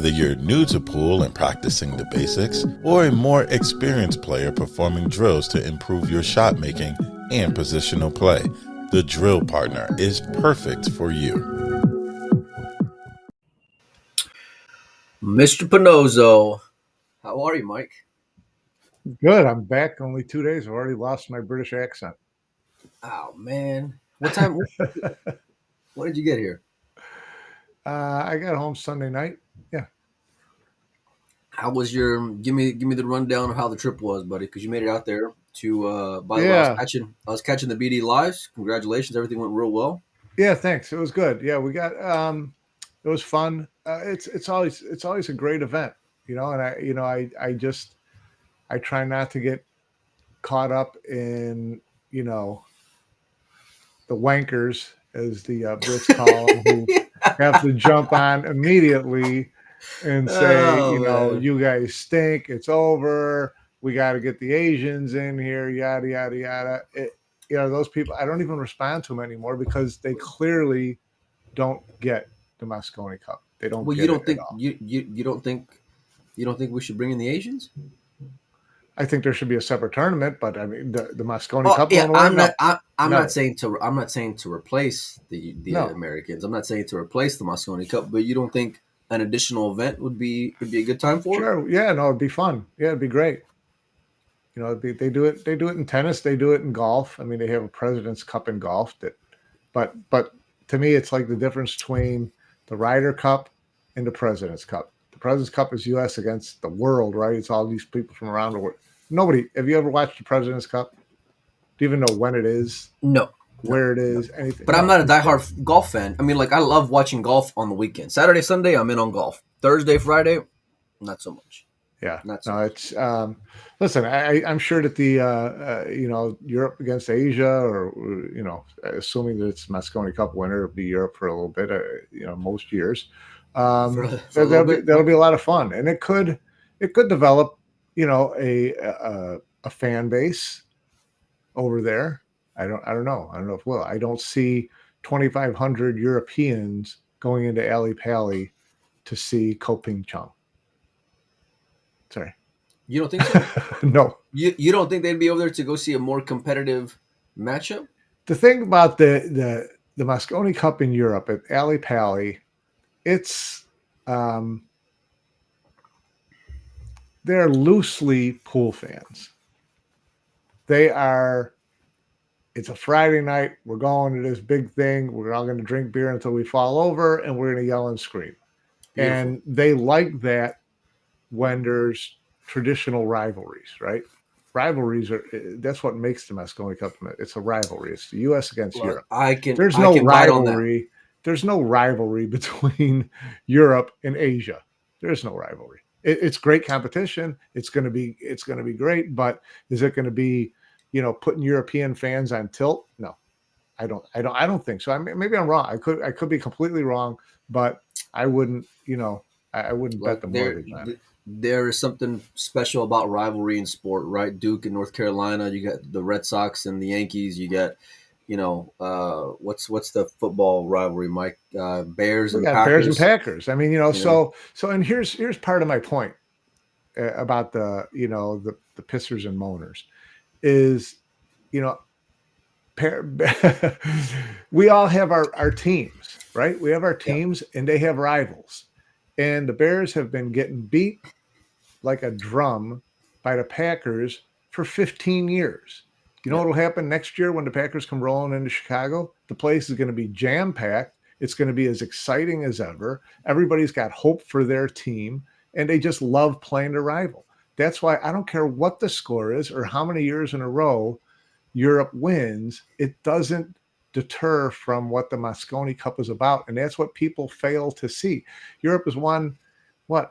Whether you're new to pool and practicing the basics, or a more experienced player performing drills to improve your shot making and positional play, the Drill Partner is perfect for you. Mr. Panozzo, how are you, Mike? Good. I'm back. Only 2 days. I've already lost my British accent. Oh man, what time? When did you get here? I got home Sunday night. Yeah. How was your? Give me the rundown of how the trip was, buddy. Because you made it out there to. By the way, Yeah. I was catching the BD lives. Congratulations, everything went real well. Yeah. Thanks. It was good. Yeah, we got. It was fun. It's always a great event, And I try not to get caught up in the wankers, as the Brits call them, who have to jump on immediately and say, Man. you guys stink. It's over. We got to get the Asians in here. Yada yada yada. Those people. I don't even respond to them anymore because they clearly don't get the Moscone Cup. They don't. Well, get you don't it think at all. you don't think we should bring in the Asians? I think there should be a separate tournament, but I mean the Moscone Cup. Yeah, going away? I'm not saying to replace the No. Americans. I'm not saying to replace the Mosconi Cup, but you don't think an additional event would be a good time for it? Sure. Yeah. No, it'd be fun. Yeah, it'd be great. They do it in tennis. They do it in golf. I mean, they have a President's Cup in golf. But to me, it's like the difference between the Ryder Cup and the President's Cup. The President's Cup is U.S. against the world, right? It's all these people from around the world. Nobody. Have you ever watched the President's Cup? Do you even know when it is? No. Where it is? Anything? But no. I'm not a diehard golf fan. I mean, like, I love watching golf on the weekend. Saturday, Sunday, I'm in on golf. Thursday, Friday, not so much. Yeah. Not so much. It's listen. I'm sure that the Europe against Asia, or assuming that it's Moscone Cup winner, it'll be Europe for a little bit. Most years. That'll be a lot of fun, and it could develop a fan base over there. I don't know if it will. I don't see 2,500 Europeans going into Ali Pali to see Ko Ping Chung. Sorry. You don't think so? No. You don't think they'd be over there to go see a more competitive matchup? The thing about the Moscone Cup in Europe at Ali Pali, it's they're loosely pool fans. It's a Friday night. We're going to this big thing. We're all going to drink beer until we fall over, and we're going to yell and scream. Beautiful. And they like that when there's traditional rivalries, right? Rivalries that's what makes the Moscone Cup. It's a rivalry. It's the U.S. against Europe. There's no rivalry. There's no rivalry between Europe and Asia. There's no rivalry. It's great competition. It's going to be great. But is it going to be, putting European fans on tilt? No, I don't think so. I mean, maybe I'm wrong. I could be completely wrong, but I wouldn't, I wouldn't bet the mortgage on it. There is something special about rivalry in sport, right? Duke and North Carolina. You got the Red Sox and the Yankees. You got, what's the football rivalry, Mike? Bears and Packers. Bears and Packers. I mean, so and here's part of my point about the pissers and moaners is, we all have our teams, right? We have our teams, and they have rivals. And the Bears have been getting beat like a drum by the Packers for 15 years. You know what will happen next year when the Packers come rolling into Chicago? The place is going to be jam-packed. It's going to be as exciting as ever. Everybody's got hope for their team, and they just love playing the rival. That's why I don't care what the score is or how many years in a row Europe wins. It doesn't deter from what the Moscone Cup is about, and that's what people fail to see. Europe has won 10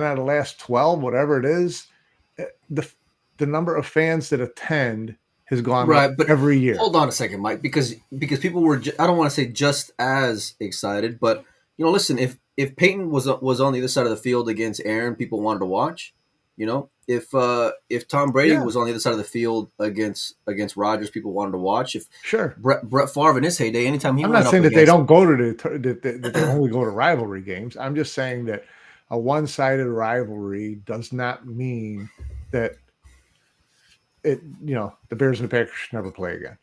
out of the last 12, whatever it is. The number of fans that attend has gone up every year. Hold on a second, Mike, because people were I don't want to say just as excited, but listen, if Peyton was on the other side of the field against Aaron, people wanted to watch. If Tom Brady Yeah. was on the other side of the field against Rodgers, people wanted to watch. If Sure. Brett Favre in his heyday, anytime he I'm went not up saying that they against, don't go to that they only go to rivalry games. I'm just saying that a one-sided rivalry does not mean that the Bears and the Packers should never play again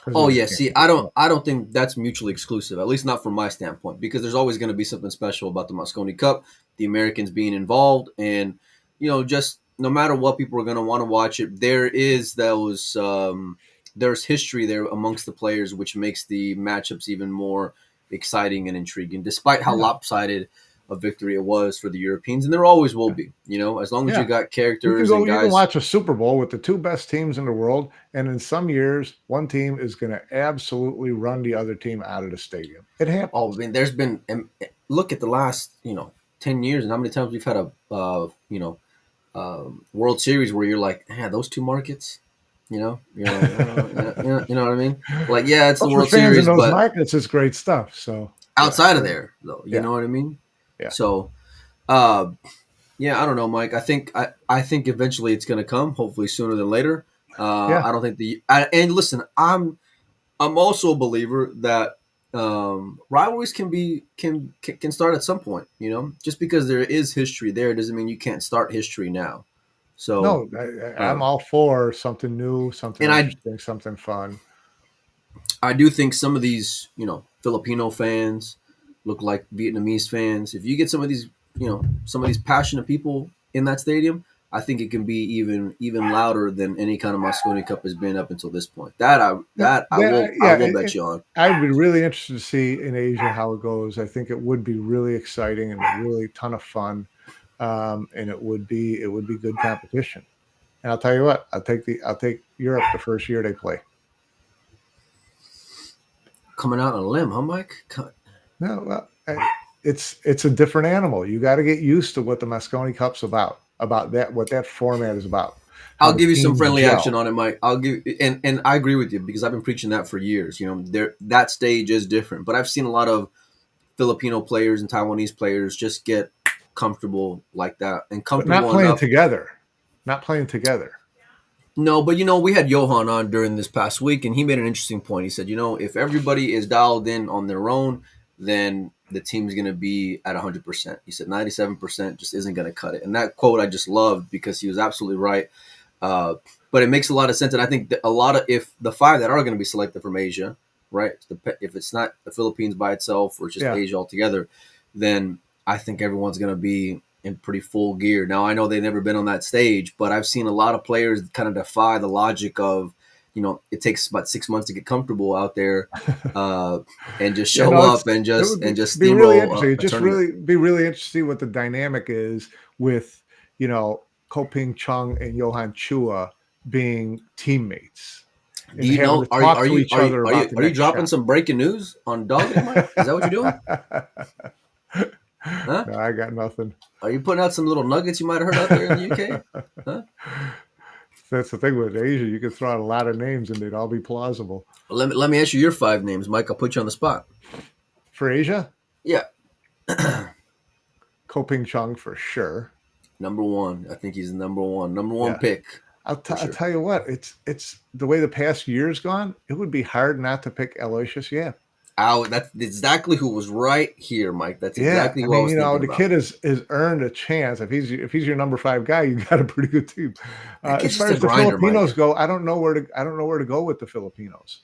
because of oh the yeah, see, championship. No. I don't think that's mutually exclusive, at least not from my standpoint, because there's always going to be something special about the Mosconi Cup, the Americans being involved, and just no matter what, people are going to want to watch it. There's history there amongst the players, which makes the matchups even more exciting and intriguing, despite how Yeah. lopsided a victory it was for the Europeans, and there always will be. As long as you Yeah. got You can characters go. and You can guys. watch a Super Bowl with the two best teams in the world, and in some years, one team is going to absolutely run the other team out of the stadium. It Oh, happens. I mean, there's been look at the last 10 years and how many times we've had a World Series where you're like, man, those two markets, you're like, you know what I mean? Like, yeah, it's the Well, for World fans in Series, those but markets, it's great stuff. So yeah, outside of there, though, you yeah, know what I mean? yeah, So, uh, yeah, I don't know, Mike. I think eventually it's going to come. Hopefully sooner than later. yeah. I don't think and listen, I'm also a believer that rivalries can start at some point. Just because there is history there doesn't mean you can't start history now. So, No, I'm uh, all for something new, something and interesting, something fun. I do think some of these Filipino fans look like Vietnamese fans. If you get some of these passionate people in that stadium, I think it can be even louder than any kind of Moscone Cup has been up until this point. I Yeah, will bet you on. I'd be really interested to see in Asia how it goes. I think it would be really exciting and really ton of fun, and it would be good competition. And I'll tell you what, I'll take Europe the first year they play. Coming out on a limb, huh, Mike? No, well, it's a different animal. You got to get used to what the Mosconi Cup's about that what that format is about, how I'll the give you some teams friendly action gel. on it, Mike. I'll give and I agree with you because I've been preaching that for years. That stage is different, but I've seen a lot of Filipino players and Taiwanese players just get comfortable like that and But not comfortable playing enough. together. Not playing together. No, but we had Johan on during this past week, and he made an interesting point. He said, if everybody is dialed in on their own, then the team's going to be at 100%. He said 97% just isn't going to cut it. And that quote I just loved because he was absolutely right. But it makes a lot of sense. And I think that if the five that are going to be selected from Asia, right, if it's not the Philippines by itself or it's just Yeah. Asia altogether, then I think everyone's going to be in pretty full gear. Now, I know they've never been on that stage, but I've seen a lot of players kind of defy the logic of, it takes about 6 months to get comfortable out there and just Yeah, show no, up it would and just be really steamroll interesting. It a just tournament. really be really interesting to see what the dynamic is with, Koping Chung and Johan Chua being teammates Do and you having to know? Are you talk are to you each are you other are you about the are you next dropping shot. some breaking news on Dog, Mike? Is that what you're doing? Huh? No, I got nothing. Are you putting out some little nuggets you might have heard out there in the UK? Huh? That's the thing with Asia. You could throw out a lot of names and they'd all be plausible. Well, let me ask you your five names, Mike. I'll put you on the spot. For Asia, Yeah, Koping Chung for sure. number one. I think he's the number one. Number one Yeah. pick for I'll sure. tell you what, it's the way the past year's gone, it would be hard not to pick Aloysius Yap. That's exactly who was right here, Mike. That's Yeah, exactly I who I mean, was thinking the about. kid has earned a chance. If he's your number 5 guy, you got a pretty good team. That kid's As just far a as the grinder, Mike. Filipinos go, I don't know where to go with the Filipinos.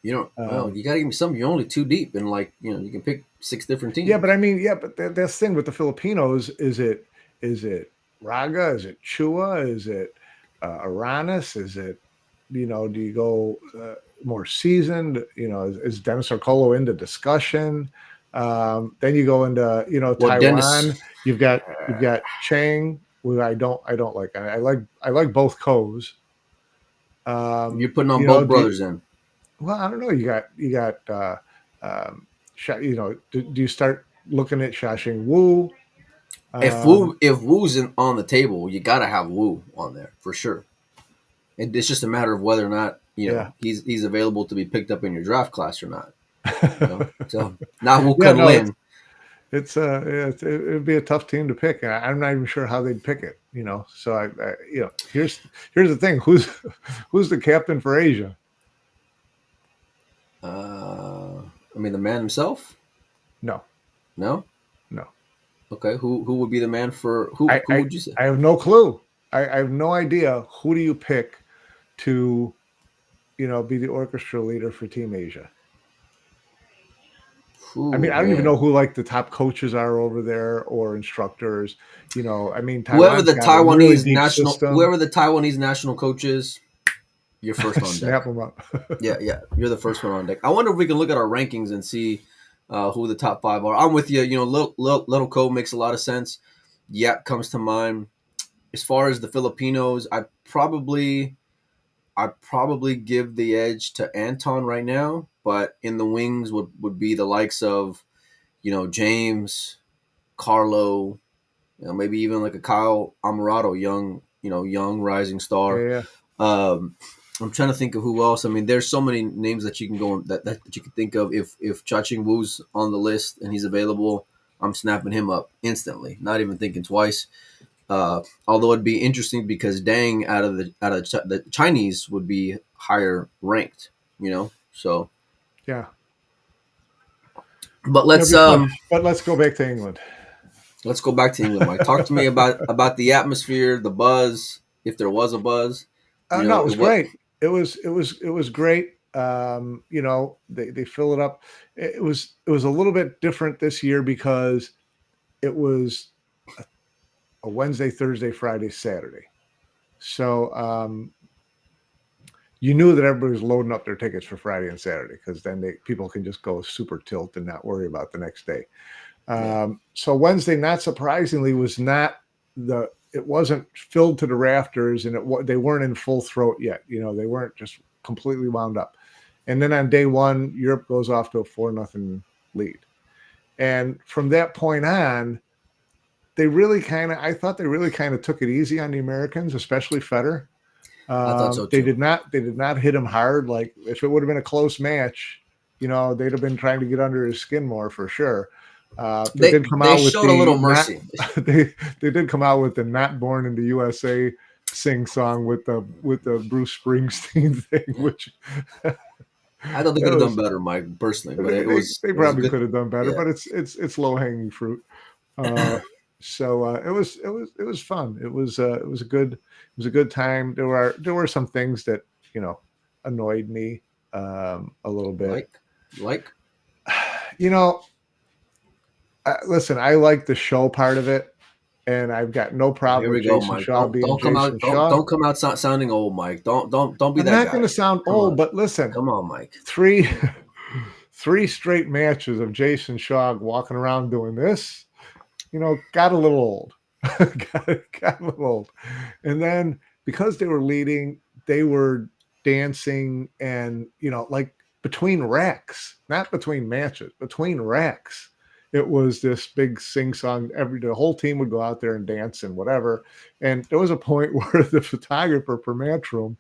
You don't. Well, Um, you got to give me some. You're only too deep, and you can pick 6 different yeah, but teams. I mean, yeah, but that's the thing with the Filipinos. Is it Raga? Is it Chua? Is it Aranis? Is it do you go more seasoned? Is Dennis Arcolo into discussion? Then you go into Well, Dennis, Taiwan. You've got Chang, who I don't like. I like both Coves. you're putting on both brothers in. Well, I don't know. You got do you start looking at Shashing Wu? If Wu's on the table, you got to have Wu on there for sure. And it's just a matter of whether or not Yeah. he's available to be picked up in your draft class or not. So now Wu Yeah, Kun no, it's Lin. It'd be a tough team to pick, and I'm not even sure how they'd pick it. So here's the thing: who's the captain for Asia? I mean, the man himself. No, No. no. Okay. Who would be the man for I Who I, would you say? I have no clue. I have no idea. Who do you pick to be the orchestra leader for Team Asia? I mean, Ooh, I don't even know man. who like the top coaches are over there or instructors. I mean, Whoever Taiwan's the got a really Taiwanese deep national, system. whoever the Taiwanese national coach is, you're first on deck. Snap them up. Yeah, yeah, you're the first one on deck. I wonder if we can look at our rankings and see who the top five are. I'm with you. Little Cove makes a lot of sense. Yap comes to mind. As far as the Filipinos, I'd probably give the edge to Anton right now, but in the wings would be the likes of James, Carlo, maybe even like a Kyle Amarato, young rising star. Yeah, Um, I'm trying to think of who else. I mean, there's so many names that you can go that you can think of. If Cha-Ching Wu's on the list and he's available, I'm snapping him up instantly, not even thinking twice. Although it'd be interesting because Dang out of the Chinese would be higher ranked, So, yeah. but It'll be fun. But let's go back to England. let's go back to England, Mike. Talk to me about the atmosphere, the buzz, if there was a buzz. No, it was What great. It was great. They fill it up. It was a little bit different this year because it was a Wednesday, Thursday, Friday, Saturday. So you knew that everybody was loading up their tickets for Friday and Saturday because then people can just go super tilt and not worry about the next day. Yeah. So Wednesday, not surprisingly, it wasn't filled to the rafters, and they weren't in full throat yet. They weren't just completely wound up. And then on day one, Europe goes off to a 4-0 lead. And from that point on, I thought they really kind of took it easy on the Americans, especially Federer. I thought so They too. did not hit him hard. Like if it would have been a close match, they'd have been trying to get under his skin more for sure. They did come They out with showed a the little not mercy. they did come out with the "Not Born in the USA" sing song with the Bruce Springsteen thing, Yeah. which I thought they it could have done was better, Mike, personally, but they, it they, was they it was a probably good. could have done better, Yeah. but it's low hanging fruit. So it was fun. It was a good time. There were some things that annoyed me a little bit. Like. You know, listen, I like the show part of it, and I've got no Oh, problem here with we go, Jason Mike. Shaw Don't being don't come Jason out don't Shaw. don't come out sounding old, Mike. Don't be I'm that not going guy. to sound Come old, on, but listen, come on, Mike. three three straight matches of Jason Shaw walking around doing this, got a little old. got a little old. And then because they were leading, they were dancing and, like between racks, not between matches, between racks. It was this big sing song. The whole team would go out there and dance and whatever. And there was a point where the photographer per matchroom,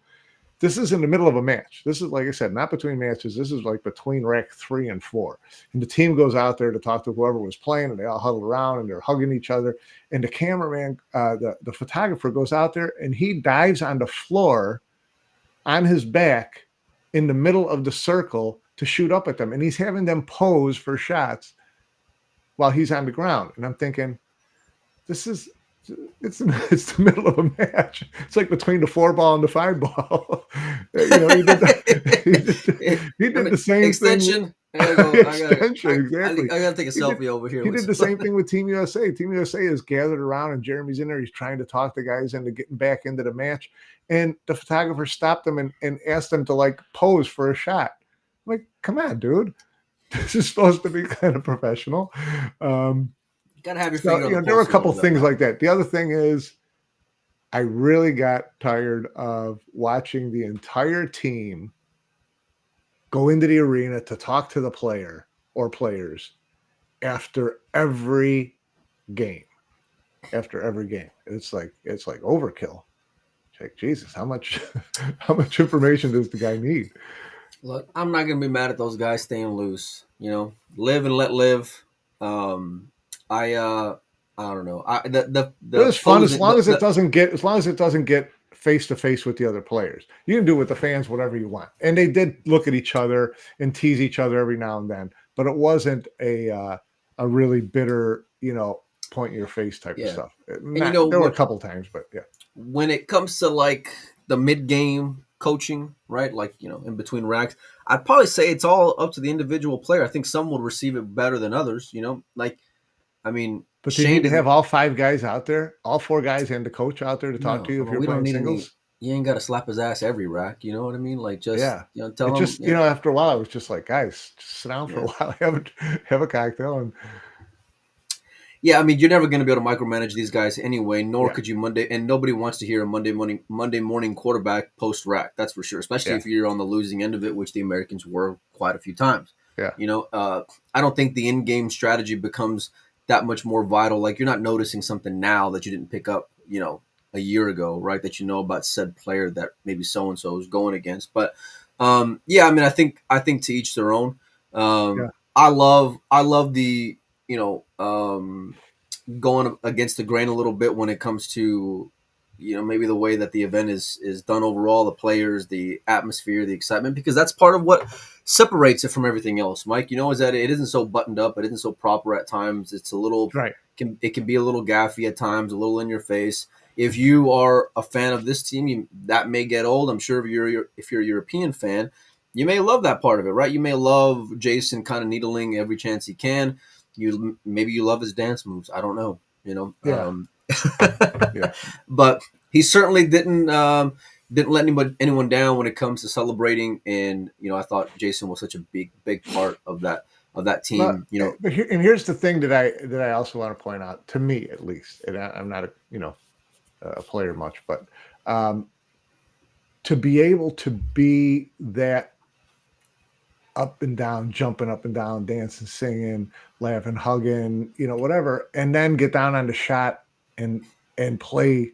this is in the middle of a match. This is, like I said, not between matches. This is like between rack 3 and 4. And the team goes out there to talk to whoever was playing, and they all huddle around and they're hugging each other. And the cameraman, the photographer goes out there and he dives on the floor on his back in the middle of the circle to shoot up at them. And he's having them pose for shots while he's on the ground. And I'm thinking, this is it's the middle of a match. It's like between the 4 ball and the 5 ball. He I did mean, the same thing. extension. I gotta go. Extension, exactly. I gotta take a He did selfie over here. he did the same thing with Team USA. Team USA is gathered around and Jeremy's in there. He's trying to talk the guys into getting back into the match. And the photographer stopped them and asked them to like pose for a shot. I'm like, come on, dude. This is supposed to be kind of professional. You gotta have your So, finger on the there were a pulse a couple little bit, things man. like that. The other thing is, I really got tired of watching the entire team go into the arena to talk to the player or players after every game. After every game, it's like overkill. It's like, Jesus, how much how much information does the guy need? Look, I'm not gonna be mad at those guys staying loose. Live and let live. I don't know. The It was fun pros as long as it doesn't get face to face with the other players. You can do with the fans whatever you want, and they did look at each other and tease each other every now and then, but it wasn't a really bitter, point in your face type of yeah. stuff. And There were a couple times, but yeah, when it comes to like the mid game coaching, right? Like, in between racks, I'd probably say it's all up to the individual player. I think some will receive it better than others, like, I mean, but do you Shane need to doesn't, have all five guys out there, all four guys and the coach out there to talk to no, you I if mean, you're we don't playing need any, singles? you ain't got to slap his ass every rack. You know what I mean? Like, just, Yeah. It tell him, just, after a while, I was just like, guys, just sit down for yeah. a while, have a cocktail, and Yeah, I mean, you're never going to be able to micromanage these guys anyway. Nor yeah, could you Monday, and nobody wants to hear a Monday morning quarterback post rack. That's for sure. Especially yeah, if you're on the losing end of it, which the Americans were quite a few times. yeah. I don't think the in-game strategy becomes that much more vital. Like, you're not noticing something now that you didn't pick up, a year ago, right? That about said player that maybe so and so is going against. But yeah, I mean, I think to each their own. Yeah. I love the going against the grain a little bit when it comes to maybe the way that the event is done overall, the players, the atmosphere, the excitement, because that's part of what separates it from everything else, Mike. Is that it isn't so buttoned up, it isn't so proper at times. It's a little Right. it can be a little gaffy at times, a little in your face. If you are a fan of this team, that may get old. I'm sure if you're a European fan, you may love that part of it, right? You may love Jason kind of needling every chance he can. Maybe you love his dance moves. I don't know. Yeah. Yeah. But he certainly didn't let anyone down when it comes to celebrating. And I thought Jason was such a big part of that But, team. and here's the thing that I also want to point out, to me at least, and I'm not a player much, but to be able to be that up and down, jumping up and down, dancing, singing, laughing, hugging, whatever, and then get down on the shot and play That's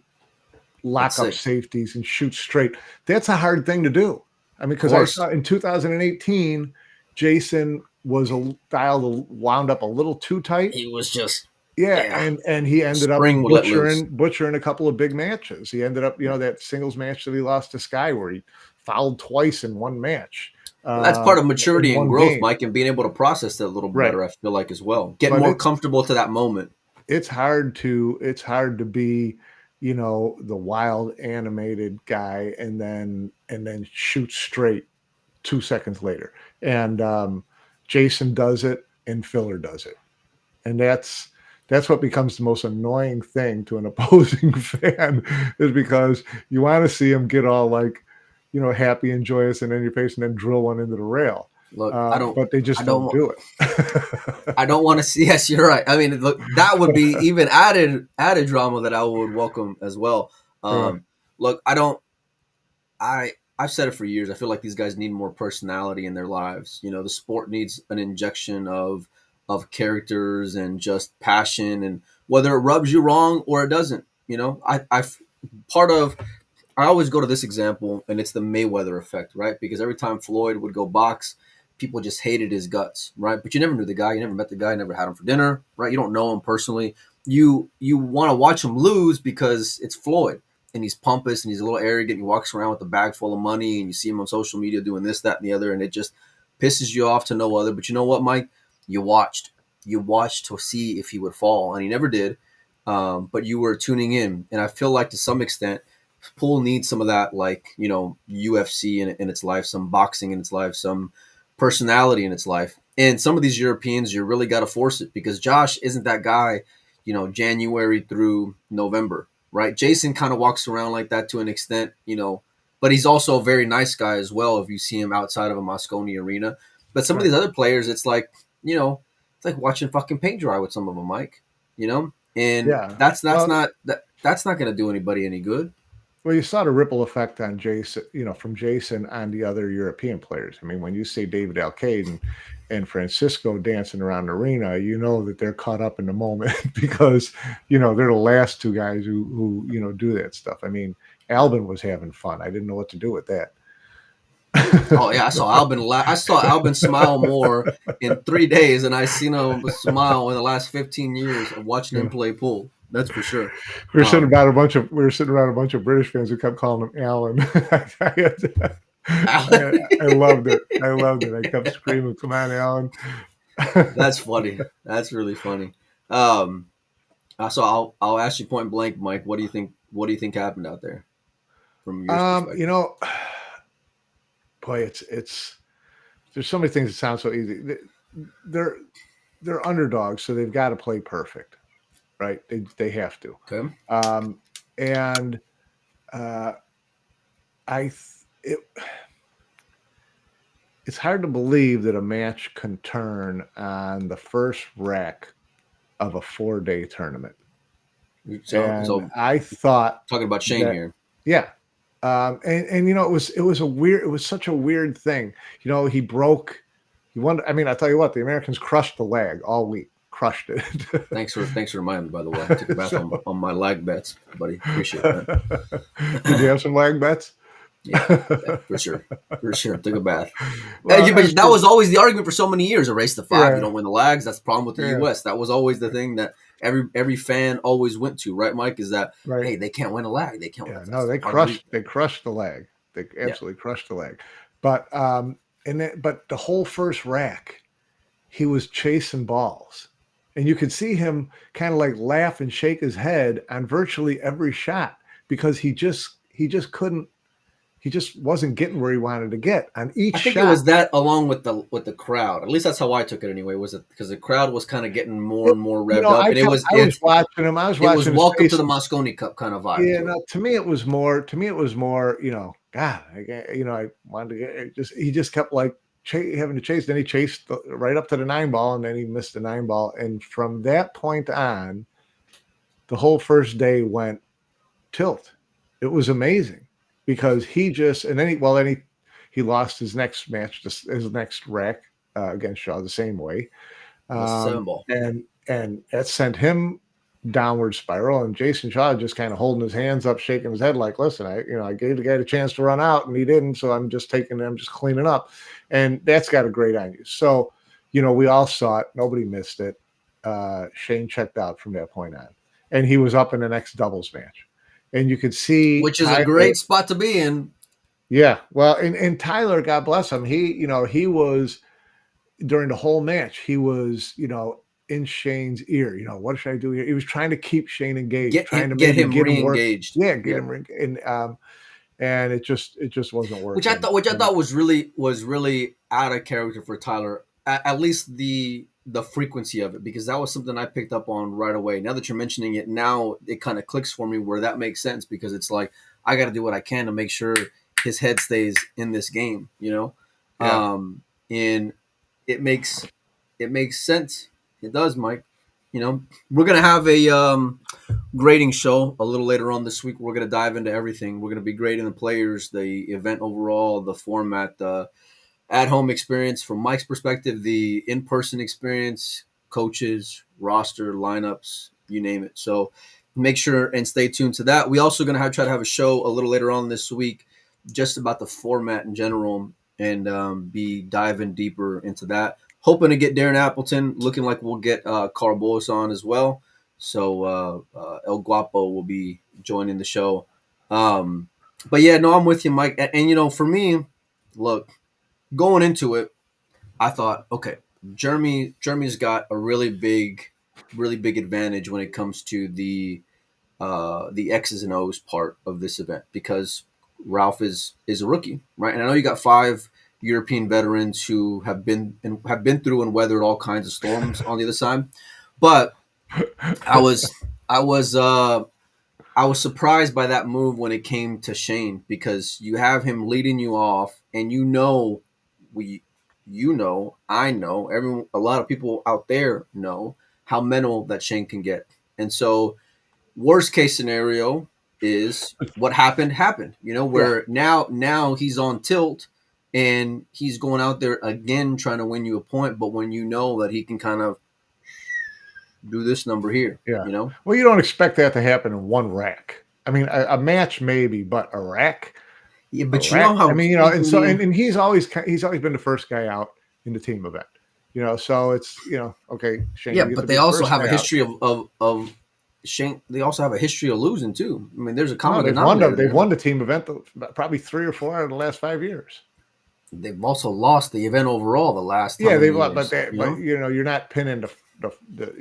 lock up sick. safeties and shoot straight. That's a hard thing to do. I mean, Of because I course, saw in 2018, Jason was wound up a little too tight. he was just Yeah, yeah. and he ended up Spring would let loose. butchering a couple of big matches. He ended up, that singles match that he lost to Sky where he fouled twice in one match, That's part of in maturity and one growth, game. Mike, and being able to process that a little Right. better. I feel like as well, get But more comfortable to that moment. it's hard to be, the wild animated guy and then shoot straight 2 seconds later. And Jason does it and Filler does it. And that's what becomes the most annoying thing to an opposing fan, is because you want to see him get all like, happy and joyous and in your face and then drill one into the rail. Look, But they I just don't don't, do it. I don't want to see. Yes, you're right. I mean, look, that would be even added drama that I would welcome as well. Yeah. Look, I've said it for years. I feel like these guys need more personality in their lives. The sport needs an injection of characters and just passion, and whether it rubs you wrong or it doesn't. Part of I always go to this example, and it's the Mayweather effect, right? Because every time Floyd would go box, people just hated his guts, right? But you never knew the guy, you never met the guy, never had him for dinner, right? You don't know him personally. You want to watch him lose because it's Floyd, and he's pompous and he's a little arrogant. He walks around with a bag full of money, and you see him on social media doing this, that, and the other, and it just pisses you off to no other. But you know what, Mike? You watched to see if he would fall, and he never did. But you were tuning in, and I feel like to some extent Pool needs some of that, like, UFC in its life, some boxing in its life, some personality in its life. And some of these Europeans, you really got to force it, because Josh isn't that guy, January through November, right? Jason kind of walks around like that to an extent, but he's also a very nice guy as well if you see him outside of a Moscone arena. But some of Right. these other players, it's like, it's like watching fucking paint dry with some of them, Mike, and Yeah. that's Well, that's not going to do anybody any good. Well, you saw the ripple effect on Jason, from Jason on the other European players. I mean, when you see David Alcade and Francisco dancing around the arena, you know that they're caught up in the moment because, they're the last two guys who do that stuff. I mean, Albin was having fun. I didn't know what to do with that. Oh yeah, I saw Albin smile more in 3 days than I seen him smile in the last 15 years of watching him Yeah. play pool. That's for sure. We were sitting around a bunch of British fans who kept calling him Alan. I loved it. I loved it. I kept screaming, "Come on, Alan!" That's funny. That's really funny. Um, so I'll ask you point blank, Mike. What do you think? What do you think happened out there from your You perspective? know, boy, it's there's so many things that sound so easy. They're they're underdogs, so they've got to play perfect, right? They have to. Okay. Um, and uh, I it it's hard to believe that a match can turn on the first rack of a 4-day tournament. And So I thought talking about Shane that, here. yeah. And it was such a weird thing. He won. I mean, I tell you what, the Americans crushed the lag all week, crushed it. Thanks for reminding me. By the way, I took a bath So, on my lag bets, buddy. Appreciate that. did you have some lag bets? Yeah, for sure, for sure. Took a bath. Well, Yeah, but that was always the argument for so many years. A race to 5, you yeah, don't win the lags. That's the problem with the yeah, U.S. That was always the thing that every fan always went to, right, Mike? Is that right. hey, they can't win a lag. They can't win. Yeah, That's no, they part of the reason. crushed the leg. They Yeah, absolutely crushed the leg. But but the whole first rack, he was chasing balls. And you could see him kind of like laugh and shake his head on virtually every shot because he just wasn't getting where he wanted to get on each I think it shot. was that along with the crowd. At least that's how I took it anyway. Was it because the crowd was kind of getting more It, and more revved up, and I was watching him. I was it was watching his welcome to face. the Mosconi Cup kind of vibe Yeah, to it. no, to me it was more, God, I wanted to he just kept like having to chase. Then he chased right up to the 9 ball, and then he missed the 9 ball. And from that point on, the whole first day went tilt. It was amazing because he just, and then he lost his next match, his next rack against Shaw the same way. Lost the 7 ball. And that sent him downward spiral. And Jason Shaw just kind of holding his hands up, shaking his head, like, "Listen, I gave the guy a chance to run out, and he didn't. So I'm just cleaning up." And that's got a grate on you. So, we all saw it. Nobody missed it. Shane checked out from that point on, and he was up in the next doubles match. And you could see Which is a Tyler. great spot to be in. Yeah, well, and Tyler, God bless him, he was during the whole match, he was, in Shane's ear. What should I do here? He was trying to keep Shane engaged, trying to Get maybe him get him work. re-engaged. Yeah, get him, and it just wasn't Which working. I thought was really out of character for Tyler. At least the frequency of it, because that was something I picked up on right away. Now that you're mentioning it, now it kind of clicks for me where that makes sense, because it's like I got to do what I can to make sure his head stays in this game. Yeah. And it makes sense. It does, Mike. We're gonna have a grading show a little later on this week. We're going to dive into everything. We're going to be grading the players, the event overall, the format, the at-home experience from Mike's perspective, the in-person experience, coaches, roster, lineups, you name it. So make sure and stay tuned to that. We also going to try to have a show a little later on this week just about the format in general, and be diving deeper into that. Hoping to get Darren Appleton. Looking like we'll get Carl Boas on as well. So El Guapo will be joining the show. But yeah, no, I'm with you, Mike. And for me, look, going into it, I thought, okay, Jeremy's got a really big advantage when it comes to the X's and O's part of this event, because Ralph is a rookie, right? And I know you got 5 European veterans who have been through and weathered all kinds of storms on the other side, but I was I was I was surprised by that move when it came to Shane, because you have him leading you off, and I know, everyone, a lot of people out there know how mental that Shane can get. And so worst case scenario is what happened, Yeah. where now he's on tilt and he's going out there again trying to win you a point, but when you know that he can kind of do this number here, Yeah. Well, you don't expect that to happen in one rack. I mean, a match maybe, but a rack, Yeah, but you know how I mean, and so and he's always been the first guy out in the team event. So it's okay, Shane. yeah, You get but to be they the also first have a guy out. history of Shane. They also have a history of losing too. I mean, there's a No, common denominator they've there. won the team event probably 3 or 4 out of the last 5 years. They've also lost the event overall the last how Yeah, many they've but years? you're not pinning the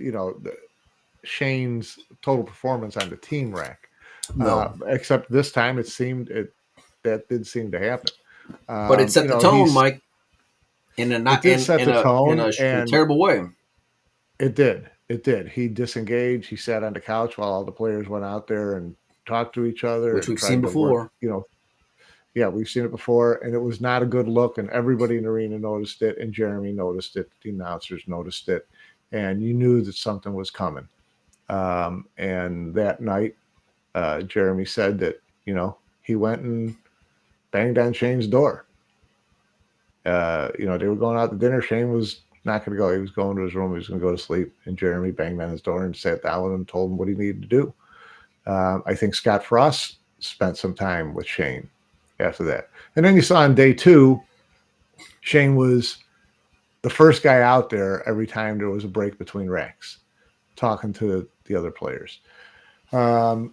Shane's total performance on the team rack. No, Except this time that did seem to happen. but it set the tone, Mike, in a it not did set in the a in tone, a, in a and terrible way. it did. It did. He disengaged. He sat on the couch while all the players went out there and talked to each other Which and we've seen tried to work. before. Yeah, we've seen it before, and it was not a good look. And everybody in the arena noticed it, and Jeremy noticed it. The announcers noticed it, and you knew that something was coming. And that night, Jeremy said that he went and banged on Shane's door. They were going out to dinner. Shane was not going to go. He was going to his room. He was going to go to sleep. And Jeremy banged on his door and sat down with him and told him what he needed to do. I think Scott Frost spent some time with Shane after that. And then you saw on day 2, Shane was the first guy out there every time there was a break between racks, talking to the other players. The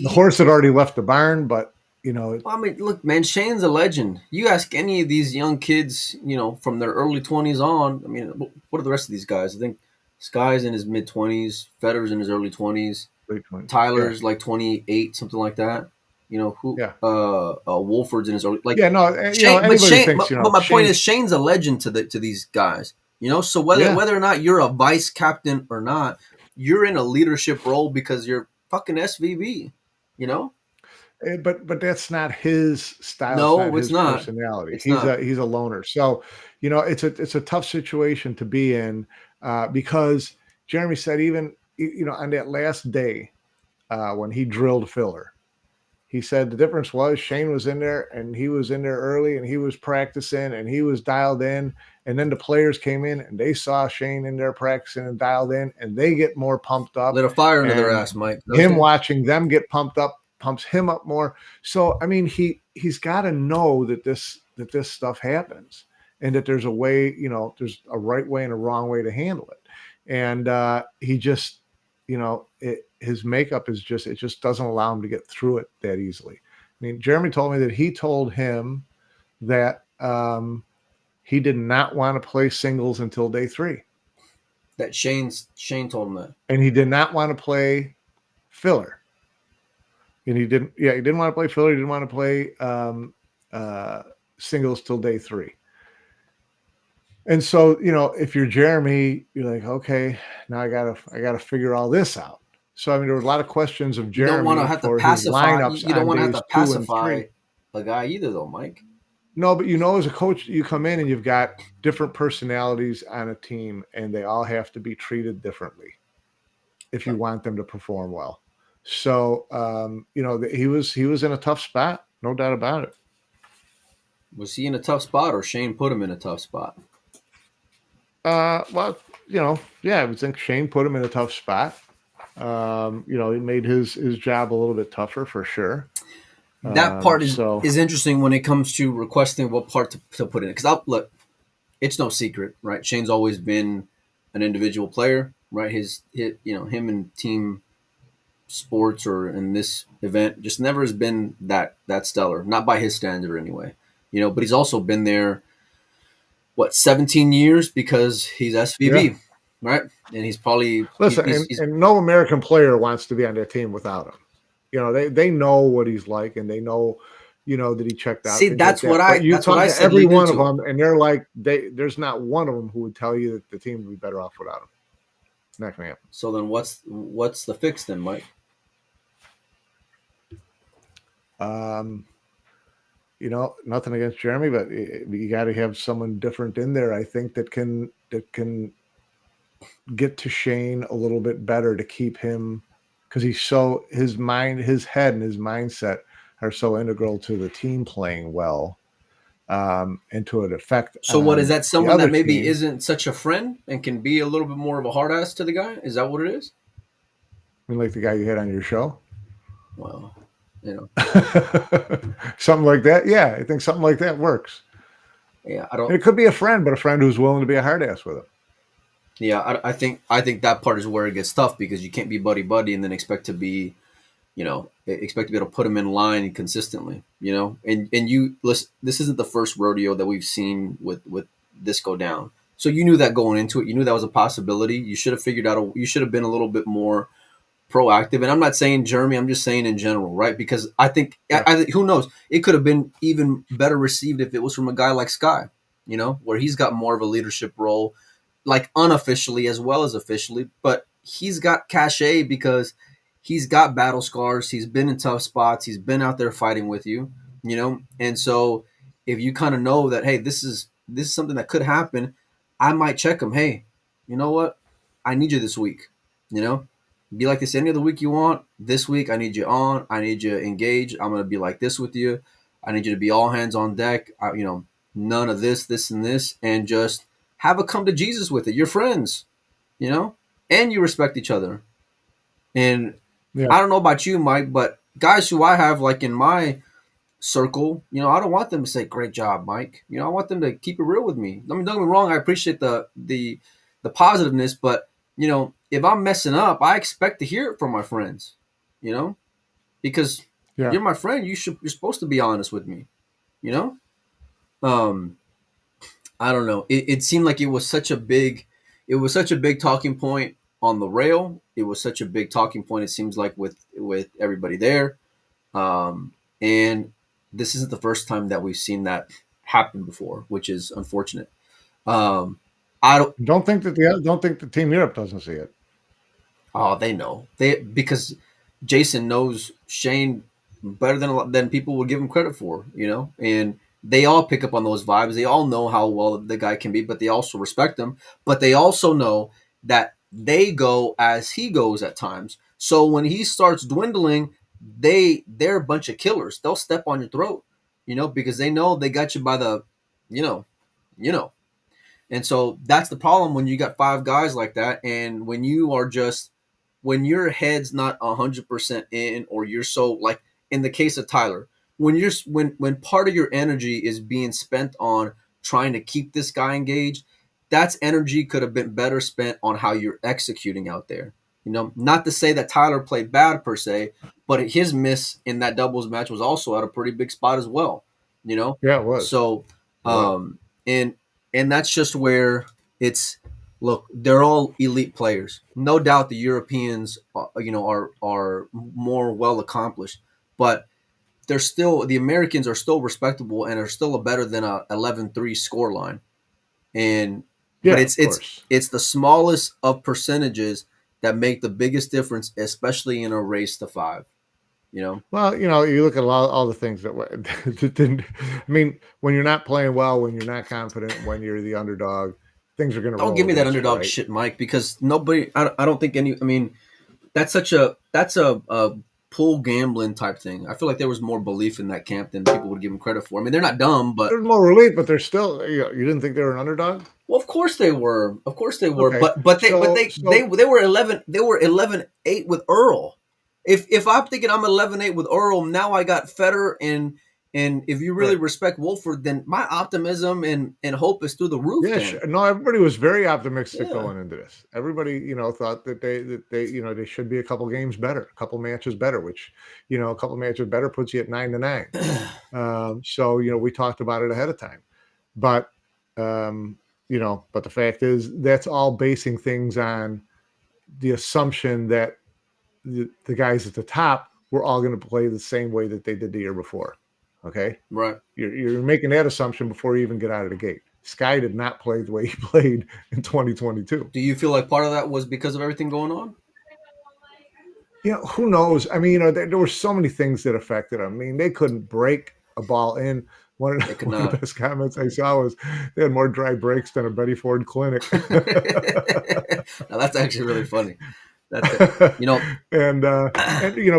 horse had already left the barn, but I mean, look, man, Shane's a legend. You ask any of these young kids, from their early 20s on. I mean, what are the rest of these guys? I think Sky's in his mid 20s, Federer's in his early 20s, Tyler's like 28, something like that. Wolford's in his early Shane. But my point is, Shane's a legend to these guys. So whether or not you're a vice captain or not, you're in a leadership role because you're fucking SVB. But that's not his style. No, it's not his personality. He's a loner. So, it's a tough situation to be in because Jeremy said even on that last day when he drilled filler, he said the difference was Shane was in there and he was in there early and he was practicing and he was dialed in. And then the players came in and they saw Shane in there practicing and dialed in and they get more pumped up. Lit a fire into their ass, Mike. Watching them get pumped up pumps him up more. So, I mean, he's got to know that this stuff happens and that there's a way, there's a right way and a wrong way to handle it. And he just, his makeup it just doesn't allow him to get through it that easily. I mean, Jeremy told me that he told him that he did not want to play singles until day 3. That Shane told him that. And he did not want to play filler. And he didn't want to play filler. He didn't want to play singles till day 3. And so, if you're Jeremy, you're like, okay, now I gotta figure all this out. So, I mean, there were a lot of questions of Jeremy. You don't want to have to pacify. You don't want to have to pacify a guy either, though, Mike. No, but as a coach, you come in and you've got different personalities on a team, and they all have to be treated differently if you want them to perform well. So, he was in a tough spot, no doubt about it. Was he in a tough spot, or Shane put him in a tough spot? Well, I would think Shane put him in a tough spot. He made his job a little bit tougher for sure. That part is interesting when it comes to requesting what part to put in it. Because look, it's no secret, right? Shane's always been an individual player, right? Him and team sports or in this event just never has been that stellar, not by his standard anyway. But he's also been there 17 years because he's SVB, right? And he's probably and no American player wants to be on their team without him. They know what he's like, and they know, that he checked out. See, that's what I said. Every one of them, and they're like, there's not one of them who would tell you that the team would be better off without him. Not gonna happen. So then, what's the fix then, Mike? Nothing against Jeremy, but you got to have someone different in there. I think that can get to Shane a little bit better to keep him, because his mind, his head, and his mindset are so integral to the team playing well, and to an effect. So, what is that? Someone that maybe isn't such a friend and can be a little bit more of a hard ass to the guy? Is that what it is? I mean, like the guy you had on your show? Well, You know, Something like that. Yeah, I think something like that works. yeah, And it could be a friend, but a friend who's willing to be a hard ass with him. yeah, I think that part is where it gets tough because you can't be buddy buddy and then expect to be, expect to be able to put them in line consistently, and you listen, this isn't the first rodeo that we've seen with this go down. So you knew that going into it, you knew that was a possibility. You should have figured out, you should have been a little bit more proactive. And I'm not saying Jeremy, I'm just saying in general, right? Because I think, Yeah. I think who knows, it could have been even better received if it was from a guy like Sky, where he's got more of a leadership role, like unofficially as well as officially, but he's got cachet because he's got battle scars. He's been in tough spots. He's been out there fighting with you, and so if you kind of know that, hey, this is something that could happen, I might check him. Hey, you know what? I need you this week. You know, be like this any other week you want. This week, I need you on. I need you engaged. I'm gonna be like this with you. I need you to be all hands on deck. None of this, and this, and just have a come to Jesus with it. You're friends, and you respect each other. And Yeah. I don't know about you, Mike, but guys who I have like in my circle, I don't want them to say "Great job, Mike." I want them to keep it real with me. I mean, don't get me wrong. I appreciate the positiveness, but if I'm messing up, I expect to hear it from my friends. Because Yeah. you're my friend. You're supposed to be honest with me. You know. Um, I don't know. It seemed like it was such a big talking point on the rail. It was such a big talking point. It seems like with everybody there. And this isn't the first time that we've seen that happen before, which is unfortunate. Um, I don't. Don't think the Team Europe doesn't see it. Oh, they know because Jason knows Shane better than people would give him credit for. And they all pick up on those vibes. They all know how well the guy can be, but they also respect him. But they also know that they go as he goes at times. So when he starts dwindling, they're a bunch of killers. They'll step on your throat, because they know they got you by the, you know, you know. And so that's the problem when you got five guys like that, and when your head's not 100% in, or you're so like in the case of Tyler, when part of your energy is being spent on trying to keep this guy engaged, that's energy could have been better spent on how you're executing out there. Not to say that Tyler played bad per se, but his miss in that doubles match was also at a pretty big spot as well. Yeah, it was. So, It was. and that's just where it's, look, they're all elite players. No doubt the Europeans, are more well accomplished, but the Americans are still respectable and are still a better than a 11-3 score line. And but Yeah, it's of course. it's the smallest of percentages that make the biggest difference, especially in a race to five. Well, you look at all the things that didn't. I mean, when you're not playing well, when you're not confident, when you're the underdog, things are going to Don't roll give me that against you, underdog right? shit, Mike, because nobody. I don't think any. I mean, that's a pool gambling type thing. I feel like there was more belief in that camp than people would give them credit for. I mean, they're not dumb, but There's more relief, but they're still. You didn't think they were an underdog? well, of course they were. Of course they were. Okay, But they were 11-8 with Earl. If I'm thinking I'm 11-8 with Earl, now I got Federer, and if you really right. respect Wolford, then my optimism and hope is through the roof. Yeah, Then no, everybody was very optimistic yeah, going into this. Everybody, thought that they should be a couple games better, a couple matches better, which, a couple matches better puts you at 9-9. So, we talked about it ahead of time, but, but the fact is that's all basing things on the assumption that the guys at the top were all going to play the same way that they did the year before. Okay. right. You're making that assumption before you even get out of the gate. Sky did not play the way he played in 2022. Do you feel like part of that was because of everything going on? Who knows? I mean, there were so many things that affected them. I mean, they couldn't break a ball in. They One could of the not. best comments I saw was they had more dry breaks than a Betty Ford clinic. Now that's actually really funny. That you know, And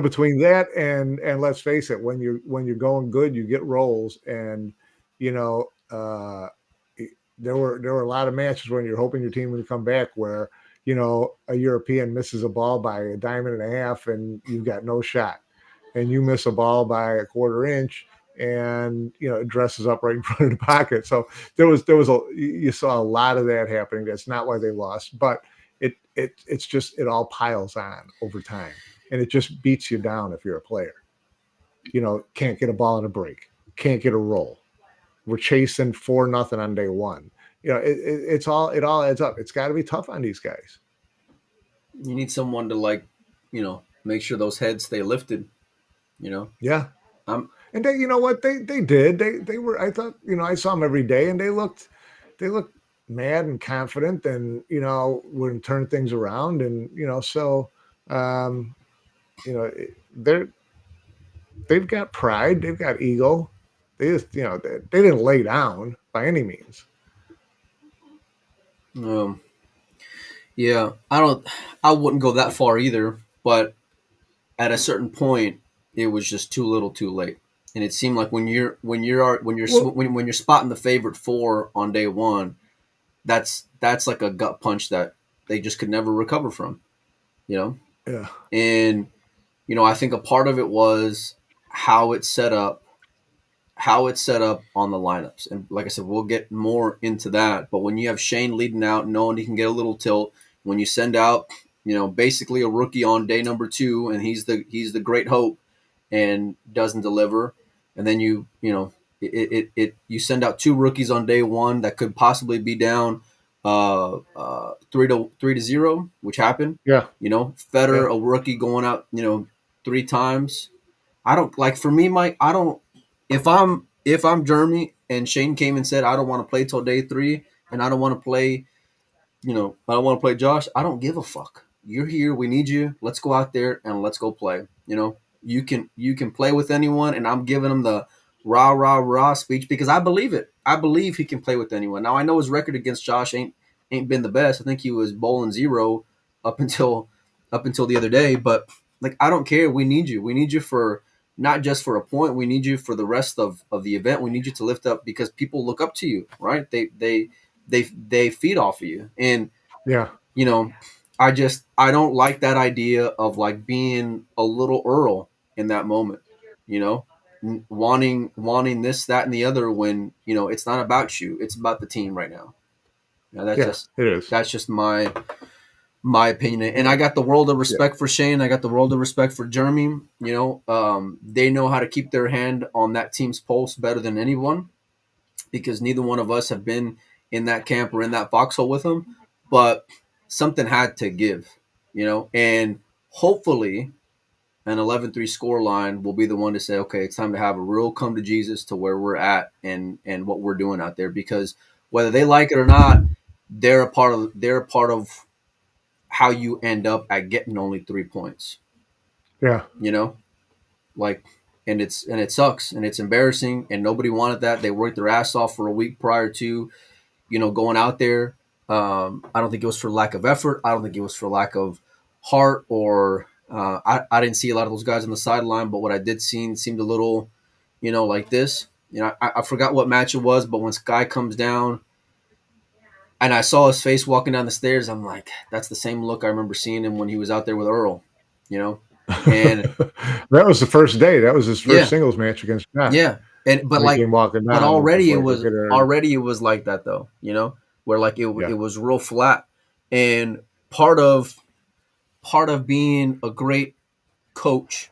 between that and let's face it, when you're going good, you get rolls, and you know uh, there were a lot of matches when you're hoping your team would come back where a European misses a ball by a diamond and a half and you've got no shot. and you miss a ball by a quarter inch, and it dresses up right in front of the pocket. So there was you saw a lot of that happening. That's not why they lost, but it's just it all piles on over time, and it just beats you down if you're a player. Can't get a ball in a break, can't get a roll. We're chasing 4-0 on day one. It all adds up. It's got to be tough on these guys. You need someone to make sure those heads stay lifted. Yeah. I'm And they, you know what they did? They were. I thought, I saw them every day, and they looked mad and confident, and would turn things around, and so um, they're they've got pride, they've got ego. They just they didn't lay down by any means. um, yeah. I wouldn't go that far either, but at a certain point, it was just too little, too late. And it seemed like Well, when you're spotting the favorite four on day one, that's like a gut punch that they just could never recover from. You know, yeah, and I think a part of it was how it's set up, on the lineups. And like I said, we'll get more into that. But when you have Shane leading out, knowing he can get a little tilt, when you send out, basically a rookie on day number 2, and he's the great hope, and doesn't deliver, and then you send out 2 rookies on day 1 that could possibly be down 3-0, which happened. yeah, Federer, yeah. a rookie, going out 3 times. I don't like, for me, Mike. I don't. If I'm Jeremy and Shane came and said I don't want to play till day 3, and I don't want to play, I don't want to play Josh. I don't give a fuck. You're here. We need you. Let's go out there and let's go play. You can play with anyone, and I'm giving him the rah rah rah speech because I believe it. I believe he can play with anyone. Now I know his record against Josh ain't been the best. I think he was bowling 0 up until the other day. But like, I don't care. We need you. We need you for not just for a point. We need you for the rest of the event. We need you to lift up because people look up to you, right? They feed off of you, and Yeah. you know, I don't like that idea of like being a little Earl in that moment, you know, wanting this, that, and the other, when it's not about you, it's about the team right now. That's Yeah, just it is. my opinion, and I got the world of Yeah. respect for Shane. I got the world of respect for Jeremy. They know how to keep their hand on that team's pulse better than anyone, because neither one of us have been in that camp or in that foxhole with them. But something had to give, and hopefully an 11-3 score line will be the one to say, okay, it's time to have a real come to Jesus to where we're at, and what we're doing out there, because whether they like it or not, they're a part of how you end up at getting only 3 points, Yeah. you know, like, and it sucks, and it's embarrassing, and nobody wanted that. They worked their ass off for a week prior to, going out there. I don't think it was for lack of effort. I don't think it was for lack of heart, or I didn't see a lot of those guys on the sideline, but what I did see seemed a little, like this. I forgot what match it was, but when Sky comes down and I saw his face walking down the stairs, I'm like, that's the same look I remember seeing him when he was out there with Earl, you know? And That was the first day. That was his first yeah, singles match against Josh. yeah. And but When he like came walking but down, and already it before they was hit her. already it was like that though, where like it Yeah. was real flat. And part of being a great coach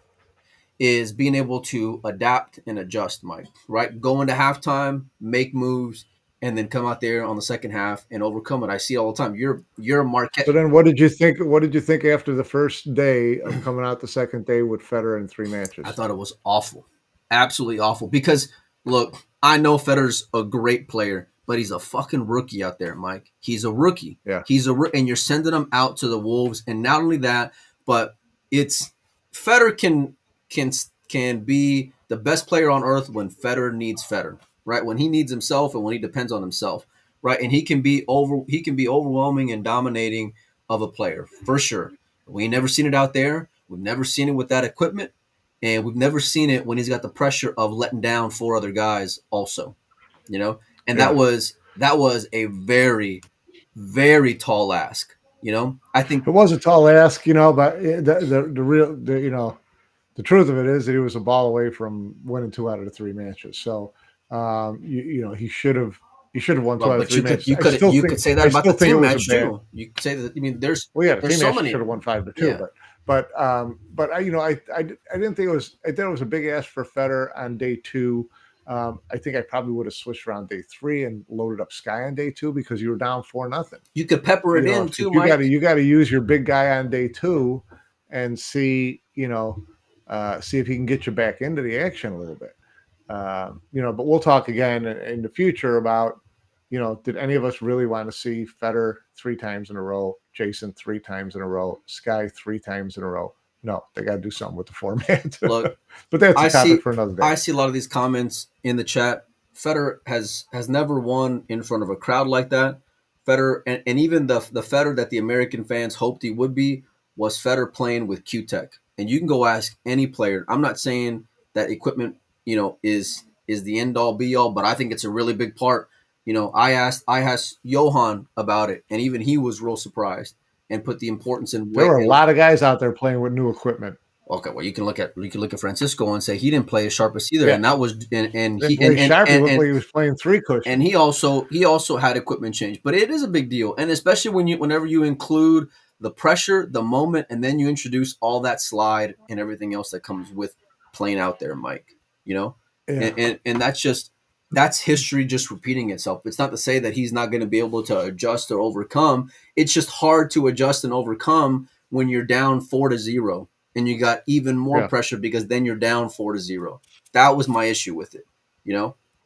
is being able to adapt and adjust, Mike, right? Go into halftime, make moves, and then come out there on the second half and overcome it. I see it all the time. You're Marquette. So then, what did you think? What did you think after the first day of coming out the second day with Federer in 3 I matches? thought it was awful, absolutely awful. Because look, I know Federer's a great player, but he's a fucking rookie out there, Mike. He's a rookie. Yeah. And you're sending him out to the Wolves, and not only that, but it's Federer can can be the best player on earth when Federer needs Federer, right? When he needs himself and when he depends on himself, right? And he can be overwhelming and dominating of a player for sure. We ain't never seen it out there. We've never seen it with that equipment. And we've never seen it when he's got the pressure of letting down 4 other guys also, and that Yeah. was a very, very tall ask. I think It was a tall ask, but the real, the truth of it is that he was a ball away from winning 2 out of the 3 matches. So, he should have won 2 Well, out of but 3 you could matches. you I could still you think could say that I about the still think it team was a match bad. too. You could say that. I mean, there's Well, yeah, the team so match many. should have won 5-2, Yeah, but I didn't think it was. I thought it was a big ask for Federer on day 2. I think I probably would have switched around day 3 and loaded up Sky on day 2 because you were down 4-0. you could pepper it in too, If you got Mike. to use your big guy on day 2 and see if he can get you back into the action a little bit. But we'll talk again in the future about, did any of us really want to see Federer 3 times in a row, Jason 3 times in a row, Sky 3 times in a row? No, they got to do something with the format. Look, but that's I a topic see for another day. I see a lot of these comments in the chat. Federer has never won in front of a crowd like that. Federer and even the Federer that the American fans hoped he would be was Federer playing with Q-Tech. And you can go ask any player. I'm not saying that equipment, is the end all be all, but I think it's a really big part. I asked Johan about it, and even he was real surprised and put the importance in There weight. were a lot of guys out there playing with new equipment. Okay, well, you can look at Francisco and say he didn't play as sharp as either, Yeah. and that was and Didn't he play sharp. He looked and like he was playing 3 cushion. and he also had equipment change, but it is a big deal, and especially whenever you include the pressure, the moment, and then you introduce all that slide and everything else that comes with playing out there, Mike. You know, Yeah. and that's history just repeating itself. It's not to say that he's not going to be able to adjust or overcome. It's just hard to adjust and overcome when you're down 4-0 and you got even more Yeah. pressure because then you're down 4-0. That was my issue with it.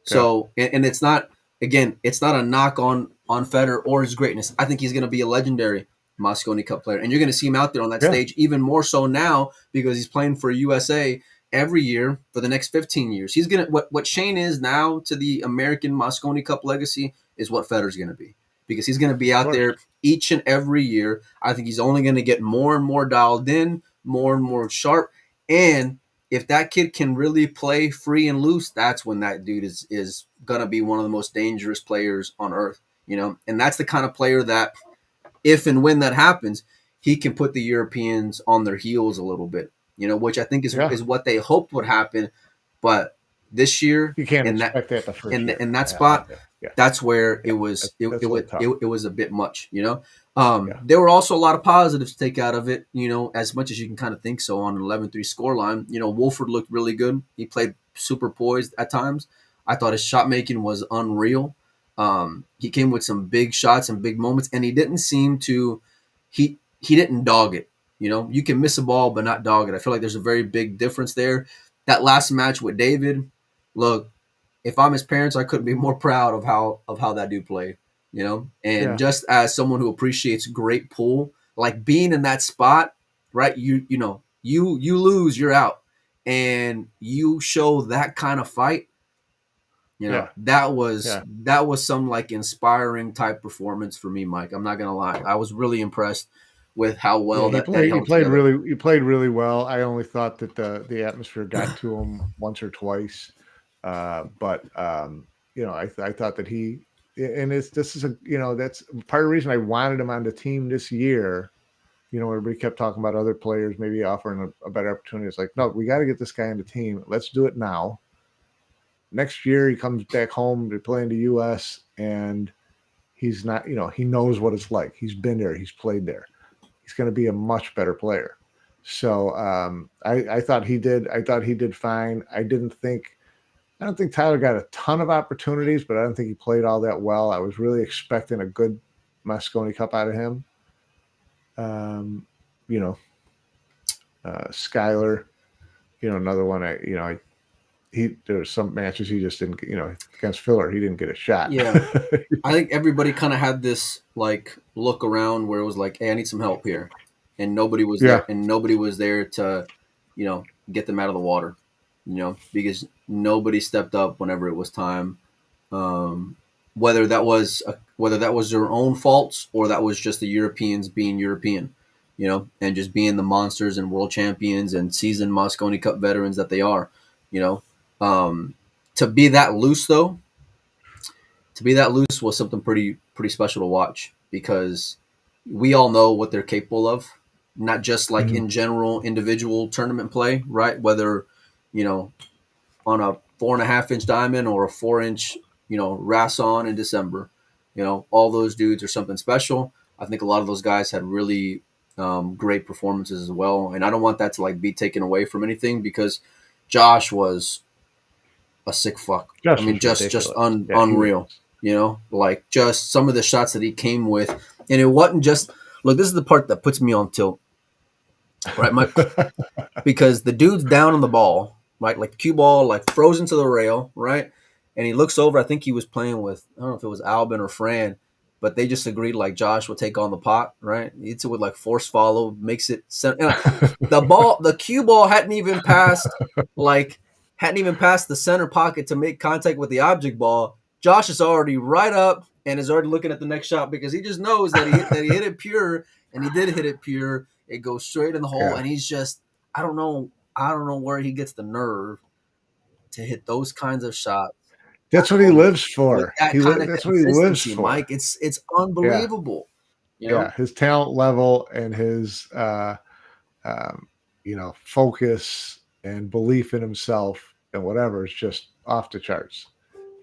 So and it's not, again, it's not a knock on Federer or his greatness. I think he's going to be a legendary Moscone Cup player, and you're going to see him out there on that stage even more so now because he's playing for USA every year for the next 15 years. He's gonna what Shane is now to the American Moscone Cup legacy is what Federer's going to be, because he's going to be out there each and every year. I think he's only going to get more and more dialed in, more and more sharp, and if that kid can really play free and loose, that's when that dude is going to be one of the most dangerous players on earth, and that's the kind of player that if and when that happens, he can put the Europeans on their heels a little bit, which I think is what they hoped would happen. But this year, You can't in expect that the first year. in that spot, that's where it was that's it was a bit much, There were also a lot of positives to take out of it, as much as you can kind of think so on an 11-3 scoreline. Wolford looked really good. He played super poised at times. I thought his shot making was unreal. He came with some big shots and big moments, and he didn't seem to he didn't dog it. You can miss a ball but not dog it. I feel like there's a very big difference there. That last match with David, look, if I'm his parents, I couldn't be more proud of how that dude played. And just as someone who appreciates great pool, like being in that spot, right? You lose, you're out, and you show that kind of fight. That was some like inspiring type performance for me, Mike. I'm not gonna lie. I was really impressed with how well he that held together. He played really well. I only thought that the atmosphere got to him once or twice, but I thought that he, and this is that's part of the reason I wanted him on the team this year. Everybody kept talking about other players maybe offering a better opportunity. It's like, no, we got to get this guy on the team. Let's do it now. Next year he comes back home to play in the U.S. and he's not, he knows what it's like. He's been there. He's played there. He's going to be a much better player. So I thought he did. I thought he did fine. I don't think Tyler got a ton of opportunities, but I don't think he played all that well. I was really expecting a good Moscone Cup out of him. Skyler, another one. There's some matches he just didn't, against Filler, he didn't get a shot. Yeah. I think everybody kind of had this like look around where it was like, hey, I need some help here. And nobody was there, and nobody was there to, get them out of the water, because nobody stepped up whenever it was time. Whether that was their own faults or that was just the Europeans being European, and just being the monsters and world champions and seasoned Moscone Cup veterans that they are, to be that loose though, was something pretty special to watch, because we all know what they're capable of, not just like in general individual tournament play, right? Whether, on a 4.5-inch diamond or a 4-inch, Rasson in December, all those dudes are something special. I think a lot of those guys had really great performances as well. And I don't want that to like be taken away from anything, because Josh was a sick fuck. Josh I mean, was just ridiculous. Yeah, unreal. Like just some of the shots that he came with, and it wasn't just look. This is the part that puts me on tilt, right, Mike? Because the dude's down on the ball, right, like cue ball, like frozen to the rail, right, and he looks over. I think he was playing with, I don't know if it was Albin or Fran, but they just agreed like Josh would take on the pot, right? He hits it with like force follow, makes it the cue ball hadn't even passed the center pocket to make contact with the object ball. Josh is already right up and is already looking at the next shot, because he just knows that he hit it pure, and he did hit it pure. It goes straight in the hole, and he's just, I don't know where he gets the nerve to hit those kinds of shots. That's what he lives for. That's what he lives for, Mike. It's unbelievable. Yeah, his talent level and his focus and belief in himself and whatever is just off the charts.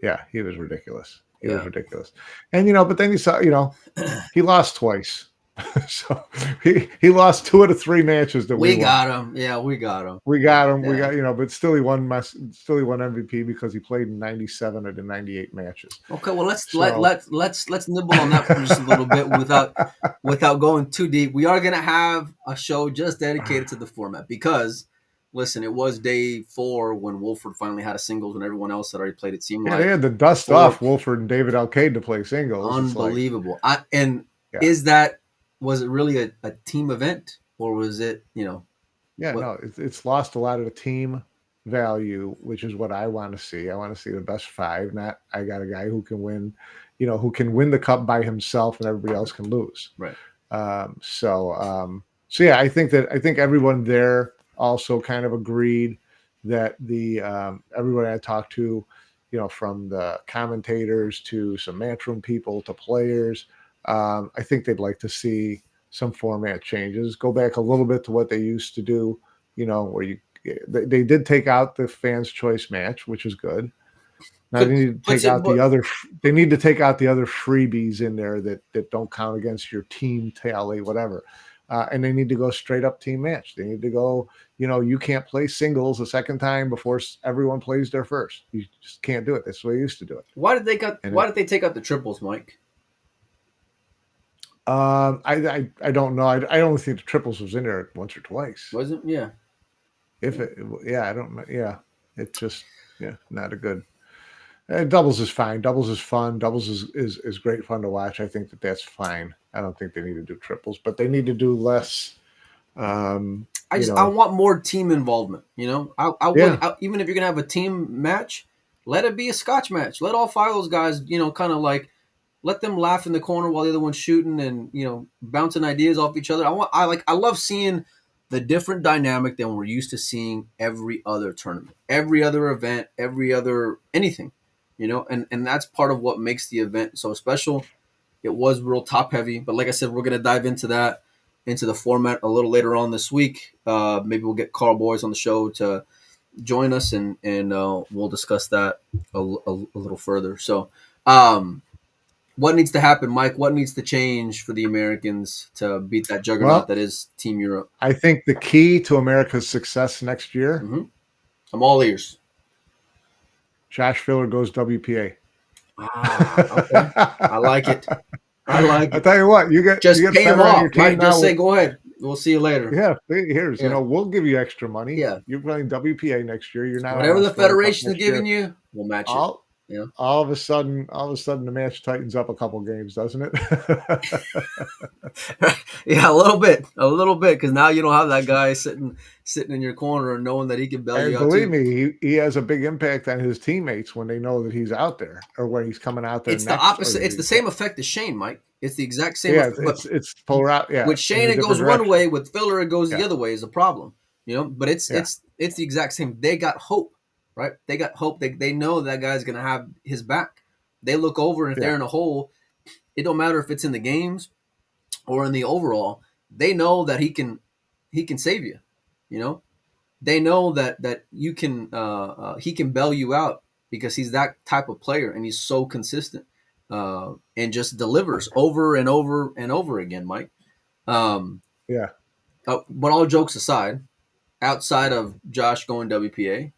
Yeah, he was ridiculous. He was ridiculous. And but then you saw, he lost twice. So he lost 2 out of 3 matches that we got him. Yeah, we got him. We got him. Yeah. But still he won MVP because he played in 97 of the 98 matches. Okay, well let's nibble on that for just a little bit without going too deep. We are gonna have a show just dedicated to the format, because listen, it was day 4 when Wolford finally had a singles when everyone else had already played. It seemed like they had to dust off Wolford and David Alcade to play singles. Unbelievable. Was it really a team event, or was it, No, it's lost a lot of the team value, which is what I want to see. I want to see the best 5, not I got a guy who can win, who can win the cup by himself and everybody else can lose. Right. So yeah, I think everyone there also kind of agreed that the everyone I talked to, from the commentators to some matchroom people to players, I think they'd like to see some format changes, go back a little bit to what they used to do, where they did take out the fans' choice match, which is good. Now they need to take out the other freebies in there that don't count against your team tally, whatever. And they need to go straight up team match. They need to go, you can't play singles a second time before everyone plays their first. You just can't do it. That's the way you used to do it. Why did they take out the triples, Mike? I don't know. I only think the triples was in there once or twice. Wasn't? Yeah. I don't know. Yeah. It's just, not a good. Doubles is fine. Doubles is fun. Doubles is great fun to watch. I think that's fine. I don't think they need to do triples, but they need to do less. I want more team involvement. I even if you're gonna have a team match, let it be a scotch match. Let all 5 of those guys, kind of like, let them laugh in the corner while the other one's shooting and bouncing ideas off each other. I love seeing the different dynamic than we're used to seeing every other tournament, every other event, every other anything, and that's part of what makes the event so special. It was real top heavy, but like I said, we're gonna dive into the format a little later on this week. Maybe we'll get Carl Boys on the show to join us, and we'll discuss that a little further. So. What needs to happen, Mike? What needs to change for the Americans to beat that juggernaut that is Team Europe? I think the key to America's success next year. Mm-hmm. I'm all ears. Josh Filler goes WPA. Okay. I like it. I'll tell you what, you pay him off. Mike, just say, go ahead. We'll see you later. Yeah, here's we'll give you extra money. Yeah, you're playing WPA next year. You're not whatever the federation is giving you. We'll match it. Yeah. All of a sudden, the match tightens up a couple games, doesn't it? Yeah, a little bit, because now you don't have that guy sitting in your corner and knowing that he can bail you out. Believe me, he has a big impact on his teammates when they know that he's out there or when he's coming out there. It's the opposite. It's the same effect as Shane, Mike. It's the exact same. Yeah, it's polar out. Yeah, with Shane it goes one way. With Filler it goes the other way. Is a problem, But it's the exact same. They got hope. Right? They got hope. They know that guy's going to have his back. They look over, and if they're in a hole, it don't matter if it's in the games or in the overall. They know that he can he can save you. You know, they know that you can he can bail you out because he's that type of player and he's so consistent and just delivers over and over and over again, Mike. Um, Yeah. but all jokes aside, outside of Josh going WPA,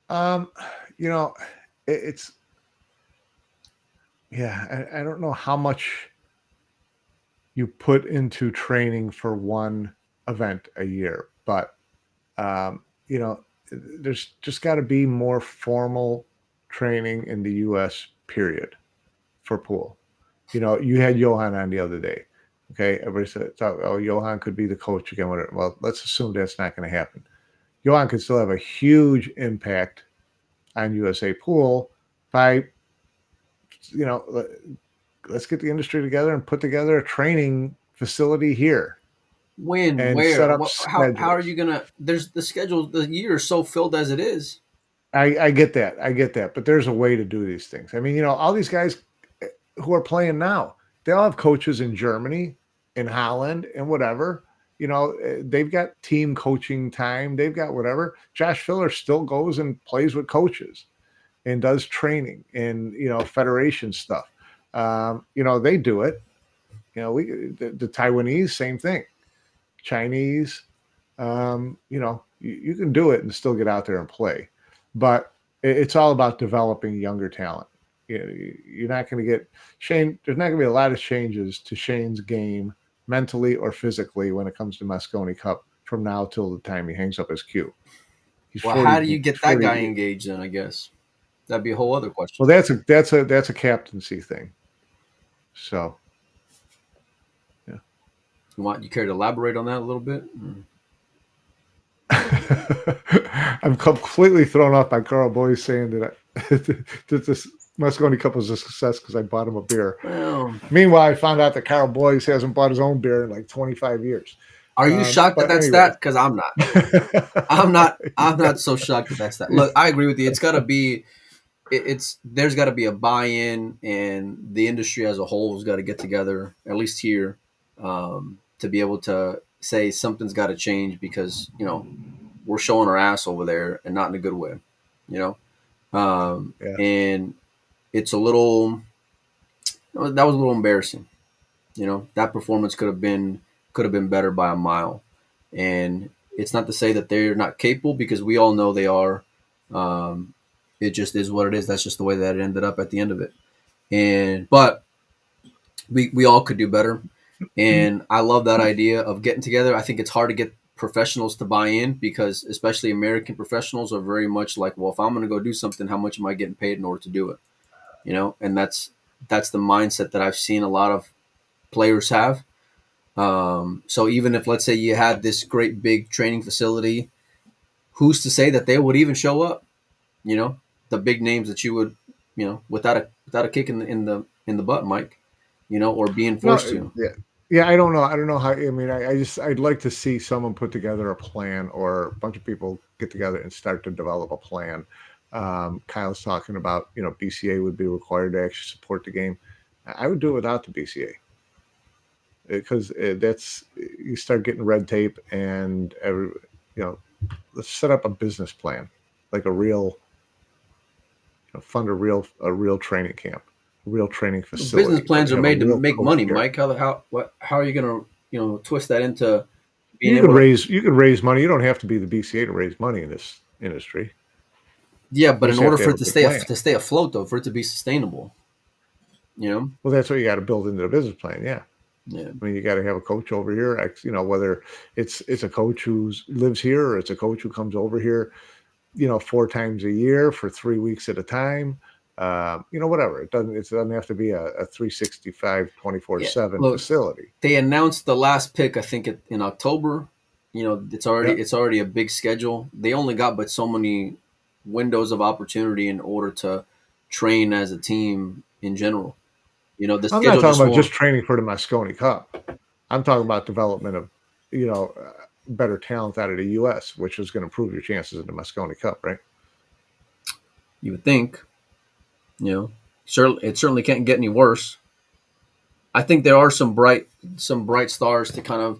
Um, you know, it's yeah. I don't know how much you put into training for one event a year, but you know, there's just got to be more formal training in the U.S. period for pool. You know, you had Johan on the other day. Okay, everybody said, "Oh, Johan could be the coach again." Whatever. Well, let's assume that's not going to happen. Johan could still have a huge impact on USA Pool by, you know, let's get the industry together and put together a training facility here when, and where, set up what, how are you schedules. gonna? There's the schedule. The year is so filled as it is. I get that. I get that. But there's a way to do these things. I mean, you know, all these guys who are playing now, they all have coaches in Germany, in Holland, and whatever. You know, they've got team coaching time. They've got whatever. Josh Filler still goes and plays with coaches and does training and, you know, federation stuff. You know, they do it. You know, the Taiwanese, same thing. Chinese, you know, you can do it and still get out there and play. But it's all about developing younger talent. You're not going to get Shane. There's not going to be a lot of changes to Shane's game mentally or physically when it comes to Moscone Cup from now till the time he hangs up his cue. He's Well, how 40. do you He's get that guy 40. engaged? Then I guess that'd be a whole other question. Well, that's a captaincy thing. So, yeah. You care to elaborate on that a little bit? I'm completely thrown off by Carl Boyce saying that, that this Moscone Cup was a success because I bought him a beer. Well, Meanwhile, I found out that Carl Boyce hasn't bought his own beer in like 25 years. are you shocked that But that's anyway. that? Because I'm not. I'm not. I'm not so shocked that that's that. Look, I agree with you. It's got to be. It's there's got to be a buy-in, and the industry as a whole has got to get together, at least here, to be able to say something's got to change because we're showing our ass over there and not in a good way, you know. Yeah. And it's a little. That was a little embarrassing. That performance could have been better by a mile, and it's not to say that they're not capable because we all know they are. Um, it just is what it is. That's just the way that it ended up at the end of it. But we all could do better. And I love that idea of getting together. I think it's hard to get professionals to buy in because especially American professionals are very much like, well, if I'm going to go do something, how much am I getting paid in order to do it? And that's the mindset that I've seen a lot of players have. So even if, let's say, you had this great big training facility, who's to say that they would even show up? The big names that you would, without a kick in the butt, Mike, or being forced No, to. yeah. Yeah, I don't know. I don't know how. I mean, I'd like to see someone put together a plan or a bunch of people get together and start to develop a plan. Kyle's talking about, BCA would be required to actually support the game. I would do it without the BCA because that's you start getting red tape and let's set up a business plan, like a real, fund a real training camp, a real training facility. Business plans are Have a made to real make coach money, there. Mike. How are you gonna twist that into being You able could to? raise money. You don't have to be the BCA to raise money in this industry. Yeah, You but in just have order to for have it a to good stay plan. to stay afloat, though, for it to be sustainable, Well, that's what you got to build into the business plan. Yeah, yeah. I mean, you got to have a coach over here. Whether it's a coach who lives here or it's a coach who comes over here, 4 times a year for 3 weeks at a time. Whatever. It doesn't have to be a 365, Yeah. 24/7 Look, facility. they announced the last pick. I think in October. It's already Yep. it's already a big schedule. They only got but so many windows of opportunity in order to train as a team in general. The I'm not schedule talking just about won't. just training for the Moscone Cup. I'm talking about development of, better talent out of the U.S., which is going to improve your chances in the Moscone Cup, right? You would think. It certainly can't get any worse. I think there are some bright stars to kind of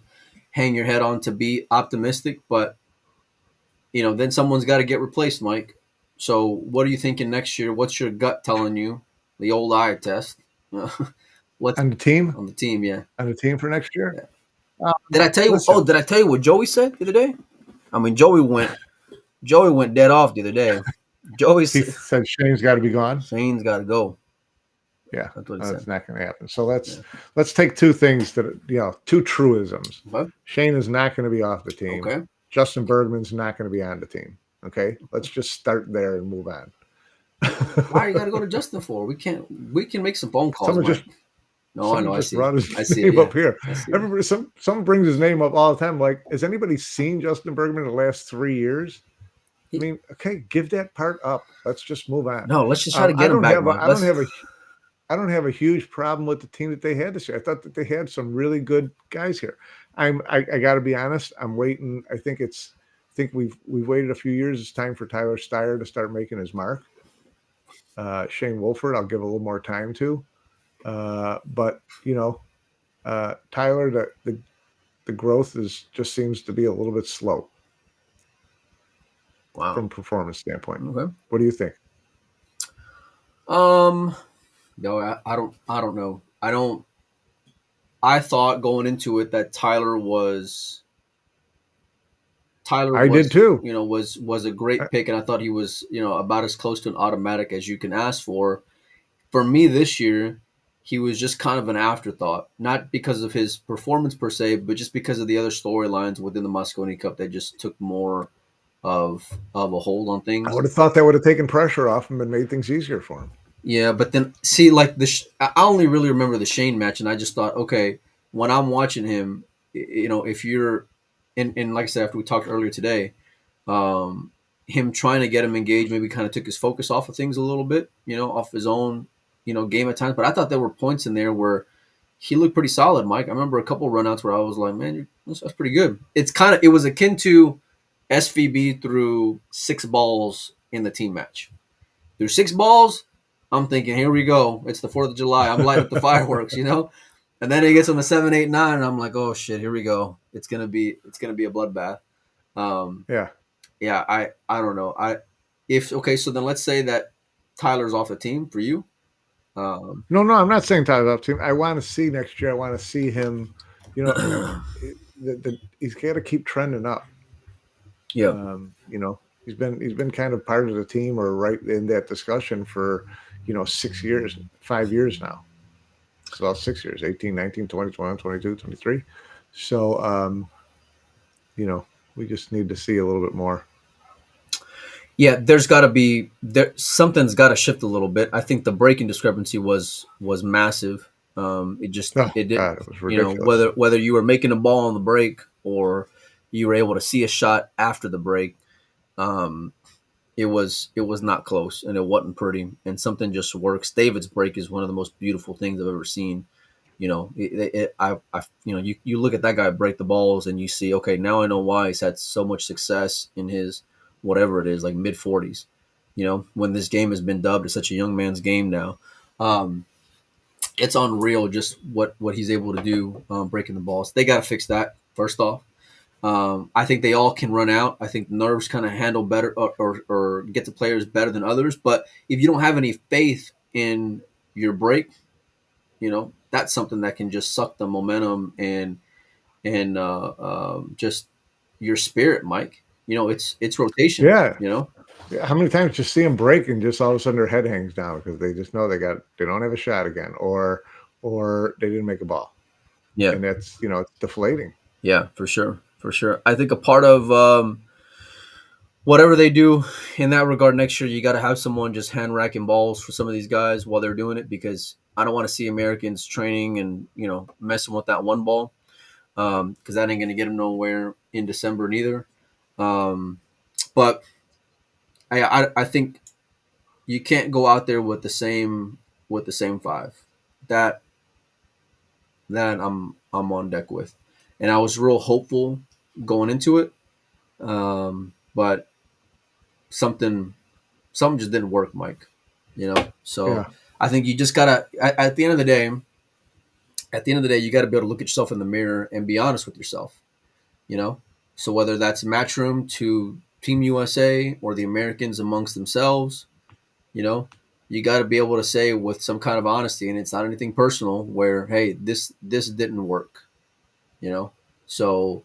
hang your head on to be optimistic, but then someone's got to get replaced, Mike. So what are you thinking next year? What's your gut telling you? The old eye test. What's On the team? on the team? Yeah. On the team for next year? Yeah. Did I tell you? Listen. Oh, did I tell you what Joey said the other day? I mean, Joey went dead off the other day. He said Shane's got to be gone. Shane's got to go. Yeah, that's what he that's said. not going to happen. So let's take two things that two truisms. Okay. Shane is not going to be off the team. Okay. Justin Bergman's not going to be on the team. Okay, let's just start there and move on. Why you got to go to Justin for? We can make some phone calls. Someone just no, I know. I see. Brought his I see name it, yeah. up here. Everybody, someone brings his name up all the time. Like, has anybody seen Justin Bergman in the last 3 years? I mean, okay, give that part up. Let's just move on. No, let's just try to get him back. I don't have a huge problem with the team that they had this year. I thought that they had some really good guys here. I got to be honest. I'm waiting. I think we've waited a few years. It's time for Tyler Steyer to start making his mark. Shane Wolford, I'll give a little more time to. But Tyler, the growth just seems to be a little bit slow. Wow. From a performance standpoint. Okay. What do you think? No, I don't know. I thought going into it that Tyler did too. Was a great pick, and I thought he was, about as close to an automatic as you can ask for. For me this year, he was just kind of an afterthought, not because of his performance per se, but just because of the other storylines within the Mosconi Cup that just took more of a hold on things. I would have thought that would have taken pressure off him and made things easier for him. Yeah, but then see, like I only really remember the Shane match, and I just thought, okay, when I'm watching him, if you're, and like I said, after we talked earlier today, him trying to get him engaged maybe kind of took his focus off of things a little bit, off his own, game at times. But I thought there were points in there where he looked pretty solid, Mike. I remember a couple of runouts where I was like, man, that's pretty good. It was akin to SVB threw 6 balls in the team match. Through 6 balls, I'm thinking, here we go. It's the 4th of July. I'm lighting up the fireworks, And then it gets on the 7, 8, 9, and I'm like, oh shit, here we go. It's gonna be a bloodbath. Yeah. I don't know. So then let's say that Tyler's off the team for you. No, I'm not saying Tyler's off the team. I want to see next year. I want to see him. He's got to keep trending up. Yeah. He's been kind of part of the team or right in that discussion for 6 years, 5 years now. It's about 6 years, 18, 19, 20, 21, 22, 23. So, we just need to see a little bit more. Yeah, something's got to shift a little bit. I think the breaking discrepancy was massive. It was ridiculous. Whether you were making a ball on the break or you were able to see a shot after the break, it was not close and it wasn't pretty, and something just works. David's break is one of the most beautiful things I've ever seen. You look at that guy break the balls and you see, okay, now I know why he's had so much success in his whatever it is, like mid 40s. When this game has been dubbed as such a young man's game now, it's unreal just what he's able to do breaking the balls. They got to fix that first off. I think they all can run out. I think nerves kind of handle better or get the players better than others. But if you don't have any faith in your break, that's something that can just suck the momentum and just your spirit, Mike. It's rotation. Yeah. How many times you see them break and just all of a sudden their head hangs down because they just know they don't have a shot again or they didn't make a ball. Yeah. And that's, it's deflating. Yeah, for sure. For sure. I think a part of whatever they do in that regard next year, you got to have someone just hand racking balls for some of these guys while they're doing it, because I don't want to see Americans training and, messing with that one ball because that ain't going to get them nowhere in December neither. But I think you can't go out there with the same 5. That I'm on deck with. And I was real hopeful going into it, but something just didn't work, Mike. So yeah. I think you just gotta at the end of the day, you gotta be able to look at yourself in the mirror and be honest with yourself. you know. So whether that's Matchroom to Team USA or the Americans amongst themselves, you know, you got to be able to say with some kind of honesty, and it's not anything personal, where hey, this didn't work, you know. So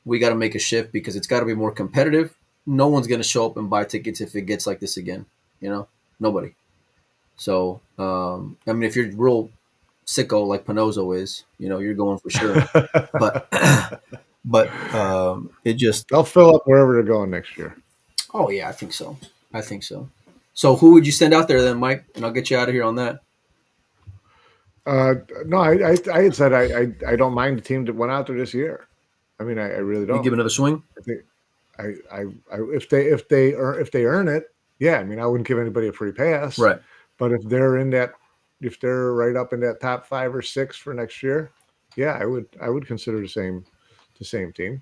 we got to make a shift because it's got to be more competitive. No one's going to show up and buy tickets if it gets like this again, you know, nobody. So I mean, if you're real sicko like Panozzo is, you know, you're going for sure. But it just, They'll fill up wherever they're going next year. oh yeah, I think so. I think so. So who would you send out there then, Mike? And I'll get you out of here on that. No, I had said I don't mind the team that went out there this year. I mean, I really You don't. give another swing. I think I if they earn it, yeah. I mean, I wouldn't give anybody a free pass, Right. but if they're right up in that top 5 or 6 for next year, yeah, I would consider the same team.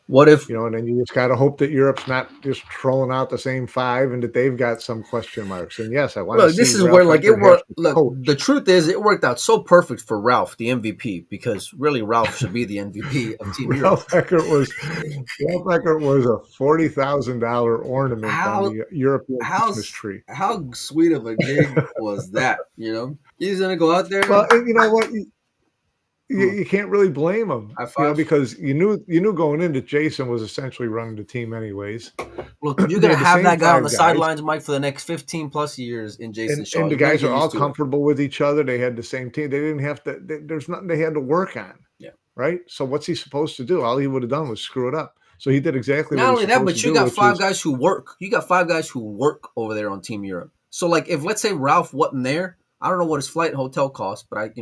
What if, You know, and then you just got to hope that Europe's not just trolling out the same 5 and that they've got some question marks. And yes, I want to look, see this is Ralph where like it Eckert have worked. to Look, coach. the truth is it worked out so perfect for Ralph, the MVP, because really Ralph should be the MVP of Team Europe. Ralph Eckert was a $40,000 ornament on How the European how Christmas tree. how sweet of a gig was that? You know, he's gonna go out there. Well, and you know what? Hmm, You can't really blame him, high you know, five. because you knew going in that Jason was essentially running the team anyways. Look, you're They gonna had the have same that guy on 5 the guys, sidelines, Mike, for the next 15 plus years in Jason Shaw. and the You're gonna guys get are all used to it. comfortable with each other. They had the same team. They didn't have to. There's nothing they had to work on, Yeah. right? So what's he supposed to do? All he would have done was screw it up. So he did exactly what Not he's only that, supposed to but you do, got which five is guys who work. You got 5 guys who work over there on Team Europe. So, like, if let's say Ralph wasn't there, I don't know what his flight and hotel cost, but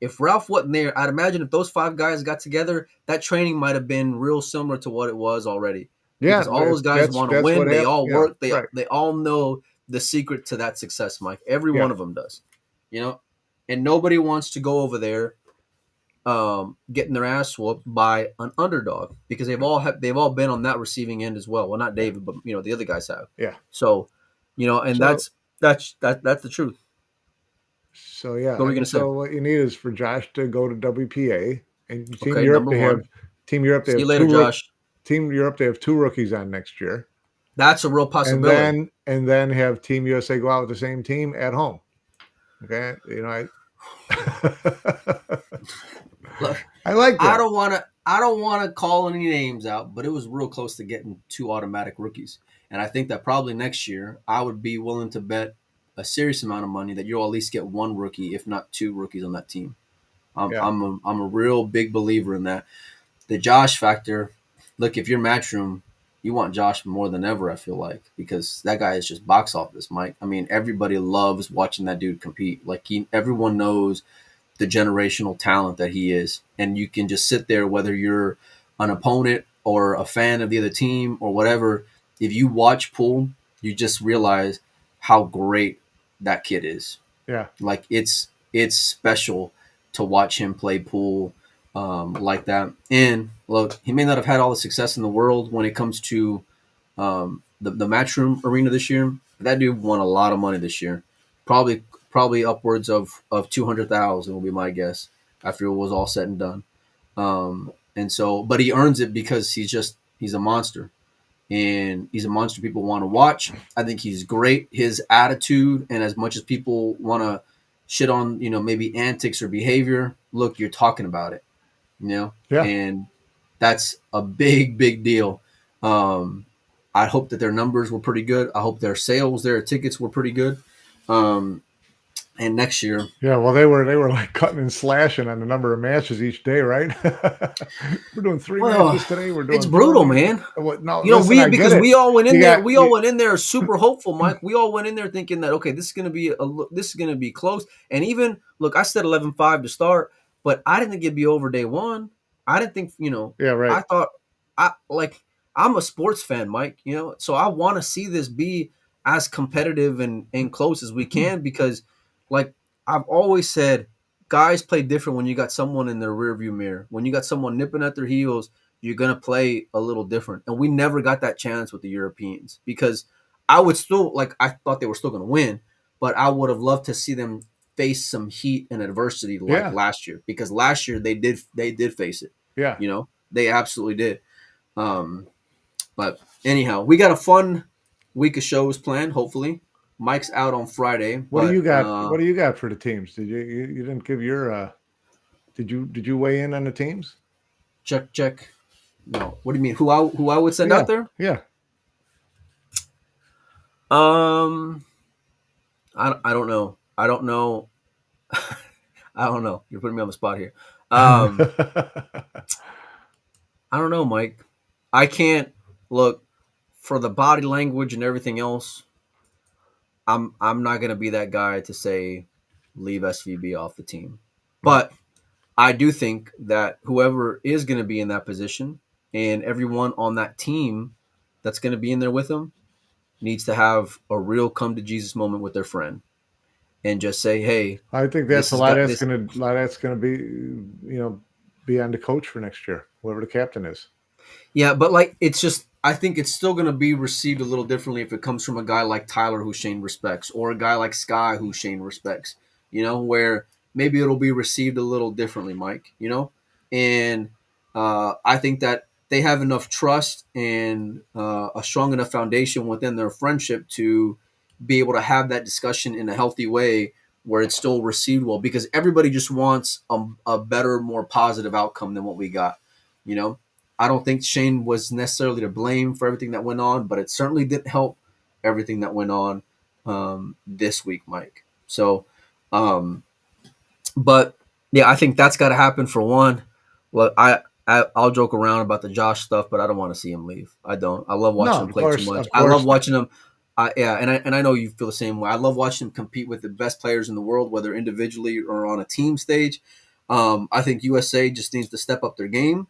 if Ralph wasn't there, I'd imagine if those 5 guys got together, that training might have been real similar to what it was already. yeah, Because all those guys want to that's what win. They happened. all Yeah, work. They right. they all know the secret to that success, Mike. Every Yeah, one of them does. You know, and nobody wants to go over there getting their ass whooped by an underdog because they've all been on that receiving end as well. Well, not David, but you know the other guys have. yeah. So, you know, and So that's the truth. yeah, What were I we mean, gonna say? so what you need is for Josh to go to WPA and Okay, number one. Team Europe. They See you have later, Josh. Team Europe. They have 2 rookies on next year. That's a real and possibility. then have Team USA go out with the same team at home. Okay, you know, Look, I like I that. don't want to call any names out, but it was real close to getting 2 automatic rookies. And I think that probably next year I would be willing to bet a serious amount of money that you'll at least get 1 rookie, if not 2 rookies on that team. Yeah, I'm a real big believer in that. The Josh factor, look, if you're Matchroom, you want Josh more than ever, I feel like, because that guy is just box office, Mike. I mean, everybody loves watching that dude compete. Like everyone knows the generational talent that he is. And you can just sit there, whether you're an opponent or a fan of the other team or whatever. If you watch pool, you just realize how great that kid is. yeah, Like it's special to watch him play pool like that. And look, he may not have had all the success in the world when it comes to the matchroom arena this year. That dude won a lot of money this year. Probably upwards of 200,000 will be my guess after it was all said and done. And so, but he earns it because he's a monster, and he's a monster people want to watch. I think he's great. His attitude, and as much as people want to shit on, you know, maybe antics or behavior, look, you're talking about it, you know, yeah. and that's a big deal. Um, I hope that their numbers were pretty good. I hope their sales, their tickets were pretty good. Um, and next year, Yeah, well, they were like cutting and slashing on the number of matches each day, right? We're doing 3 well, matches today. We're it's doing 4 brutal, matches. man. What? No, You know, listen, I get because it. we all went in You there. got We all went in there super hopeful, Mike. We all went in there thinking that okay, this is gonna be close. And even look, I said 11-5 to start, but I didn't think it'd be over day one. I didn't think yeah, right. I thought I'm a sports fan, Mike. You know, so I want to see this be as competitive and close as we can because, like I've always said, guys play different when you got someone in their rearview mirror. When you got someone nipping at their heels, you're gonna play a little different. And we never got that chance with the Europeans because I would still I thought they were still gonna win, but I would have loved to see them face some heat and adversity like Yeah, last year because last year they did face it, yeah. you know. They absolutely did. But anyhow, we got a fun week of shows planned. Hopefully, Mike's out on Friday, What do you but got? What do you got for the teams? Did you didn't give your did you weigh in on the teams? check. No, what do you mean? Who I would send Yeah, out there? yeah. Um, I don't know. I don't know. I don't know. You're putting me on the spot here. I don't know, Mike. I can't look for the body language and everything else. I'm not gonna be that guy to say leave SVB off the team, Right. but I do think that whoever is going to be in that position and everyone on that team that's going to be in there with them needs to have a real come to Jesus moment with their friend and just say, "Hey, I think that's this a has lot. got That's this." gonna be be on the coach for next year, whoever the captain is. Yeah, but like it's just I think it's still going to be received a little differently if it comes from a guy like Tyler who Shane respects or a guy like Sky who Shane respects. Where maybe it'll be received a little differently, Mike. And I think that they have enough trust and a strong enough foundation within their friendship to be able to have that discussion in a healthy way where it's still received well because everybody just wants a better, more positive outcome than what we got. You know, I don't think Shane was necessarily to blame for everything that went on, but it certainly didn't help everything that went on this week, Mike. So, um, but yeah, I think that's got to happen for one. Look, I'll joke around about the Josh stuff, but I don't want to see him leave. I don't. I love watching No, him play too much. of I love course not. watching him. Yeah, and I know you feel the same way. I love watching him compete with the best players in the world, whether individually or on a team stage. I think USA just needs to step up their game.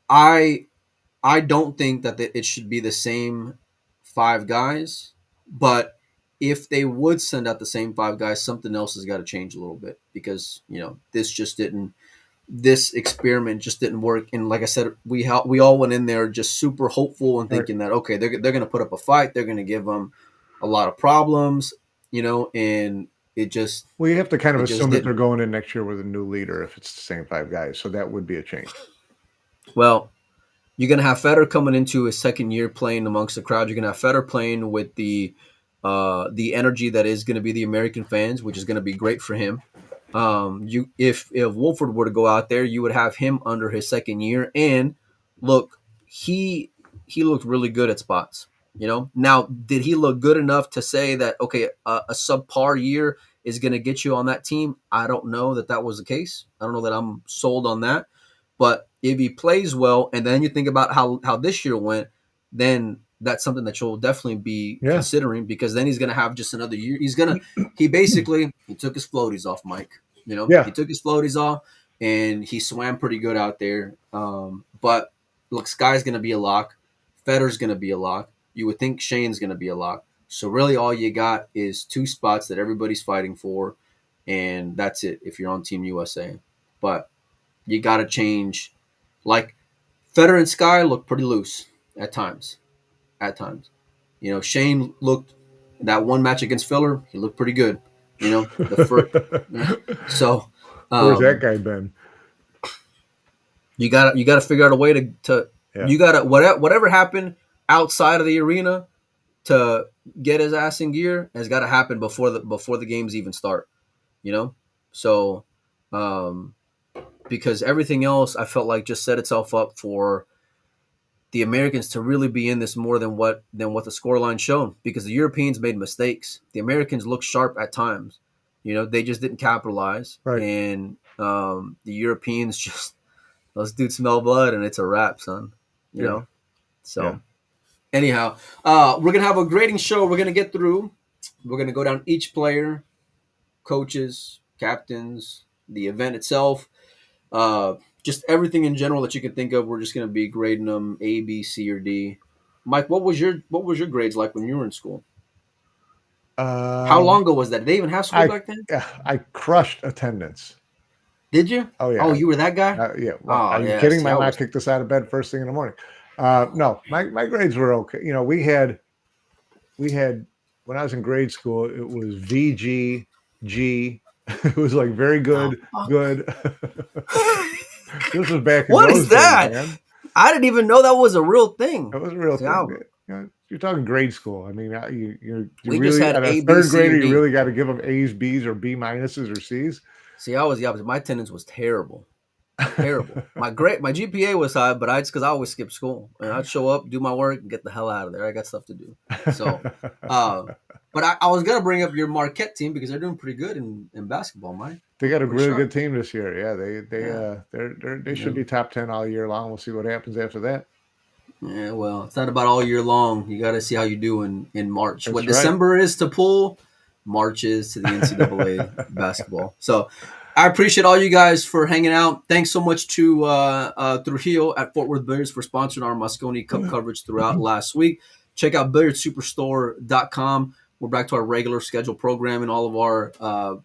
I I don't think that it should be the same five guys, but if they would send out the same five guys, something else has got to change a little bit because this experiment just didn't work. And like I said, we all went in there just super hopeful and Right. thinking that okay, they're going to put up a fight, they're going to give them a lot of problems, and We have to kind of it just assume that they're didn't. going in next year with a new leader if it's the same five guys. So that would be a change. Well, you're going to have Federer coming into his second year playing amongst the crowd. You're going to have Federer playing with the energy that is going to be the American fans, which is going to be great for him. You if Wolford were to go out there, you would have him under his second year. And look, he looked really good at spots. Now did he look good enough to say that okay, a subpar year is going to get you on that team? I don't know that was the case. I don't know that I'm sold on that. But if he plays well, and then you think about how this year went, then that's something that you'll definitely be Yeah. considering because then he's going to have just another year. He took his floaties off, Mike. Yeah. He took his floaties off and he swam pretty good out there. But look, Sky's going to be a lock. Federer's going to be a lock. You would think Shane's going to be a lock. So really, all you got is two spots that everybody's fighting for, and that's it. If you're on Team USA, but you got to change. Like Federer and Sky look pretty loose at times. At times, Shane looked that one match against Filler. He looked pretty good. The first. So, Where's that um, guy been? you gotta figure out a way to Yeah. you gotta whatever happened outside of the arena to get his ass in gear has got to happen before the games even start. So um, because everything else I felt like just set itself up for the Americans to really be in this more than what the scoreline shown because the Europeans made mistakes. The Americans looked sharp at times. They just didn't capitalize, Right. and the Europeans just those dudes smell blood, and it's a wrap, son. You Yeah. know. Yeah. So anyhow, we're gonna have a grading show. We're gonna get through. We're gonna go down each player, coaches, captains, the event itself. Uh, just everything in general that you can think of. We're just going to be grading them A, B, C, or D. Mike, what was your grades like when you were in school? How Um, long ago was that? Did they even have school I back then? I crushed attendance. Did you? Oh Oh, yeah. you were that guy. Yeah. Well, Oh are you yeah. kidding? See, My I mom was. kicked us out of bed first thing in the morning. No, my grades were okay. We had when I was in grade school, it was VG G. It was like very The good, fuck? good. This was back in What those is that? days, man. I didn't even know that was a real thing. That was a real See, thing. You're talking grade school. I mean, you we just really had at a A, B, third C, grader, and you D. really got to give them A's, B's, or B minuses or C's. See, I was the opposite. My attendance was terrible. Terrible. My GPA was high, but because I always skipped school and I'd show up, do my work, and get the hell out of there. I got stuff to do. So, but I was gonna bring up your Marquette team because they're doing pretty good in basketball, Mike. They got a Pretty really sharp. good team this year. Yeah, they should be top 10 all year long. We'll see what happens after that. Yeah, well, it's not about all year long. You got to see how you do in March. That's What right. December is to pool, March is to the NCAA basketball. So I appreciate all you guys for hanging out. Thanks so much to Trujillo at Fort Worth Billiards for sponsoring our Mosconi Cup coverage throughout last week. Check out billiardsuperstore.com. We're back to our regular scheduled program, and all of our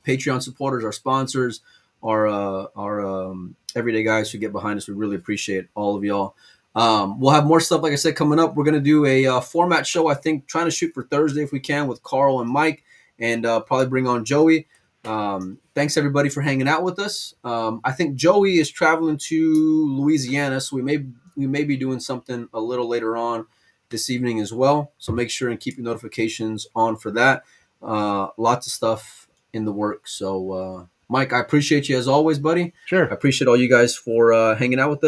Patreon supporters, our sponsors, our everyday guys who get behind us. We really appreciate all of y'all. We'll have more stuff, like I said, coming up. We're going to do a format show, I think, trying to shoot for Thursday if we can with Carl and Mike, and probably bring on Joey. Thanks, everybody, for hanging out with us. I think Joey is traveling to Louisiana, so we may be doing something a little later on this evening as well. So make sure and keep your notifications on for that. Lots of stuff in the works. So, Mike, I appreciate you as always, buddy. Sure. I appreciate all you guys for hanging out with us.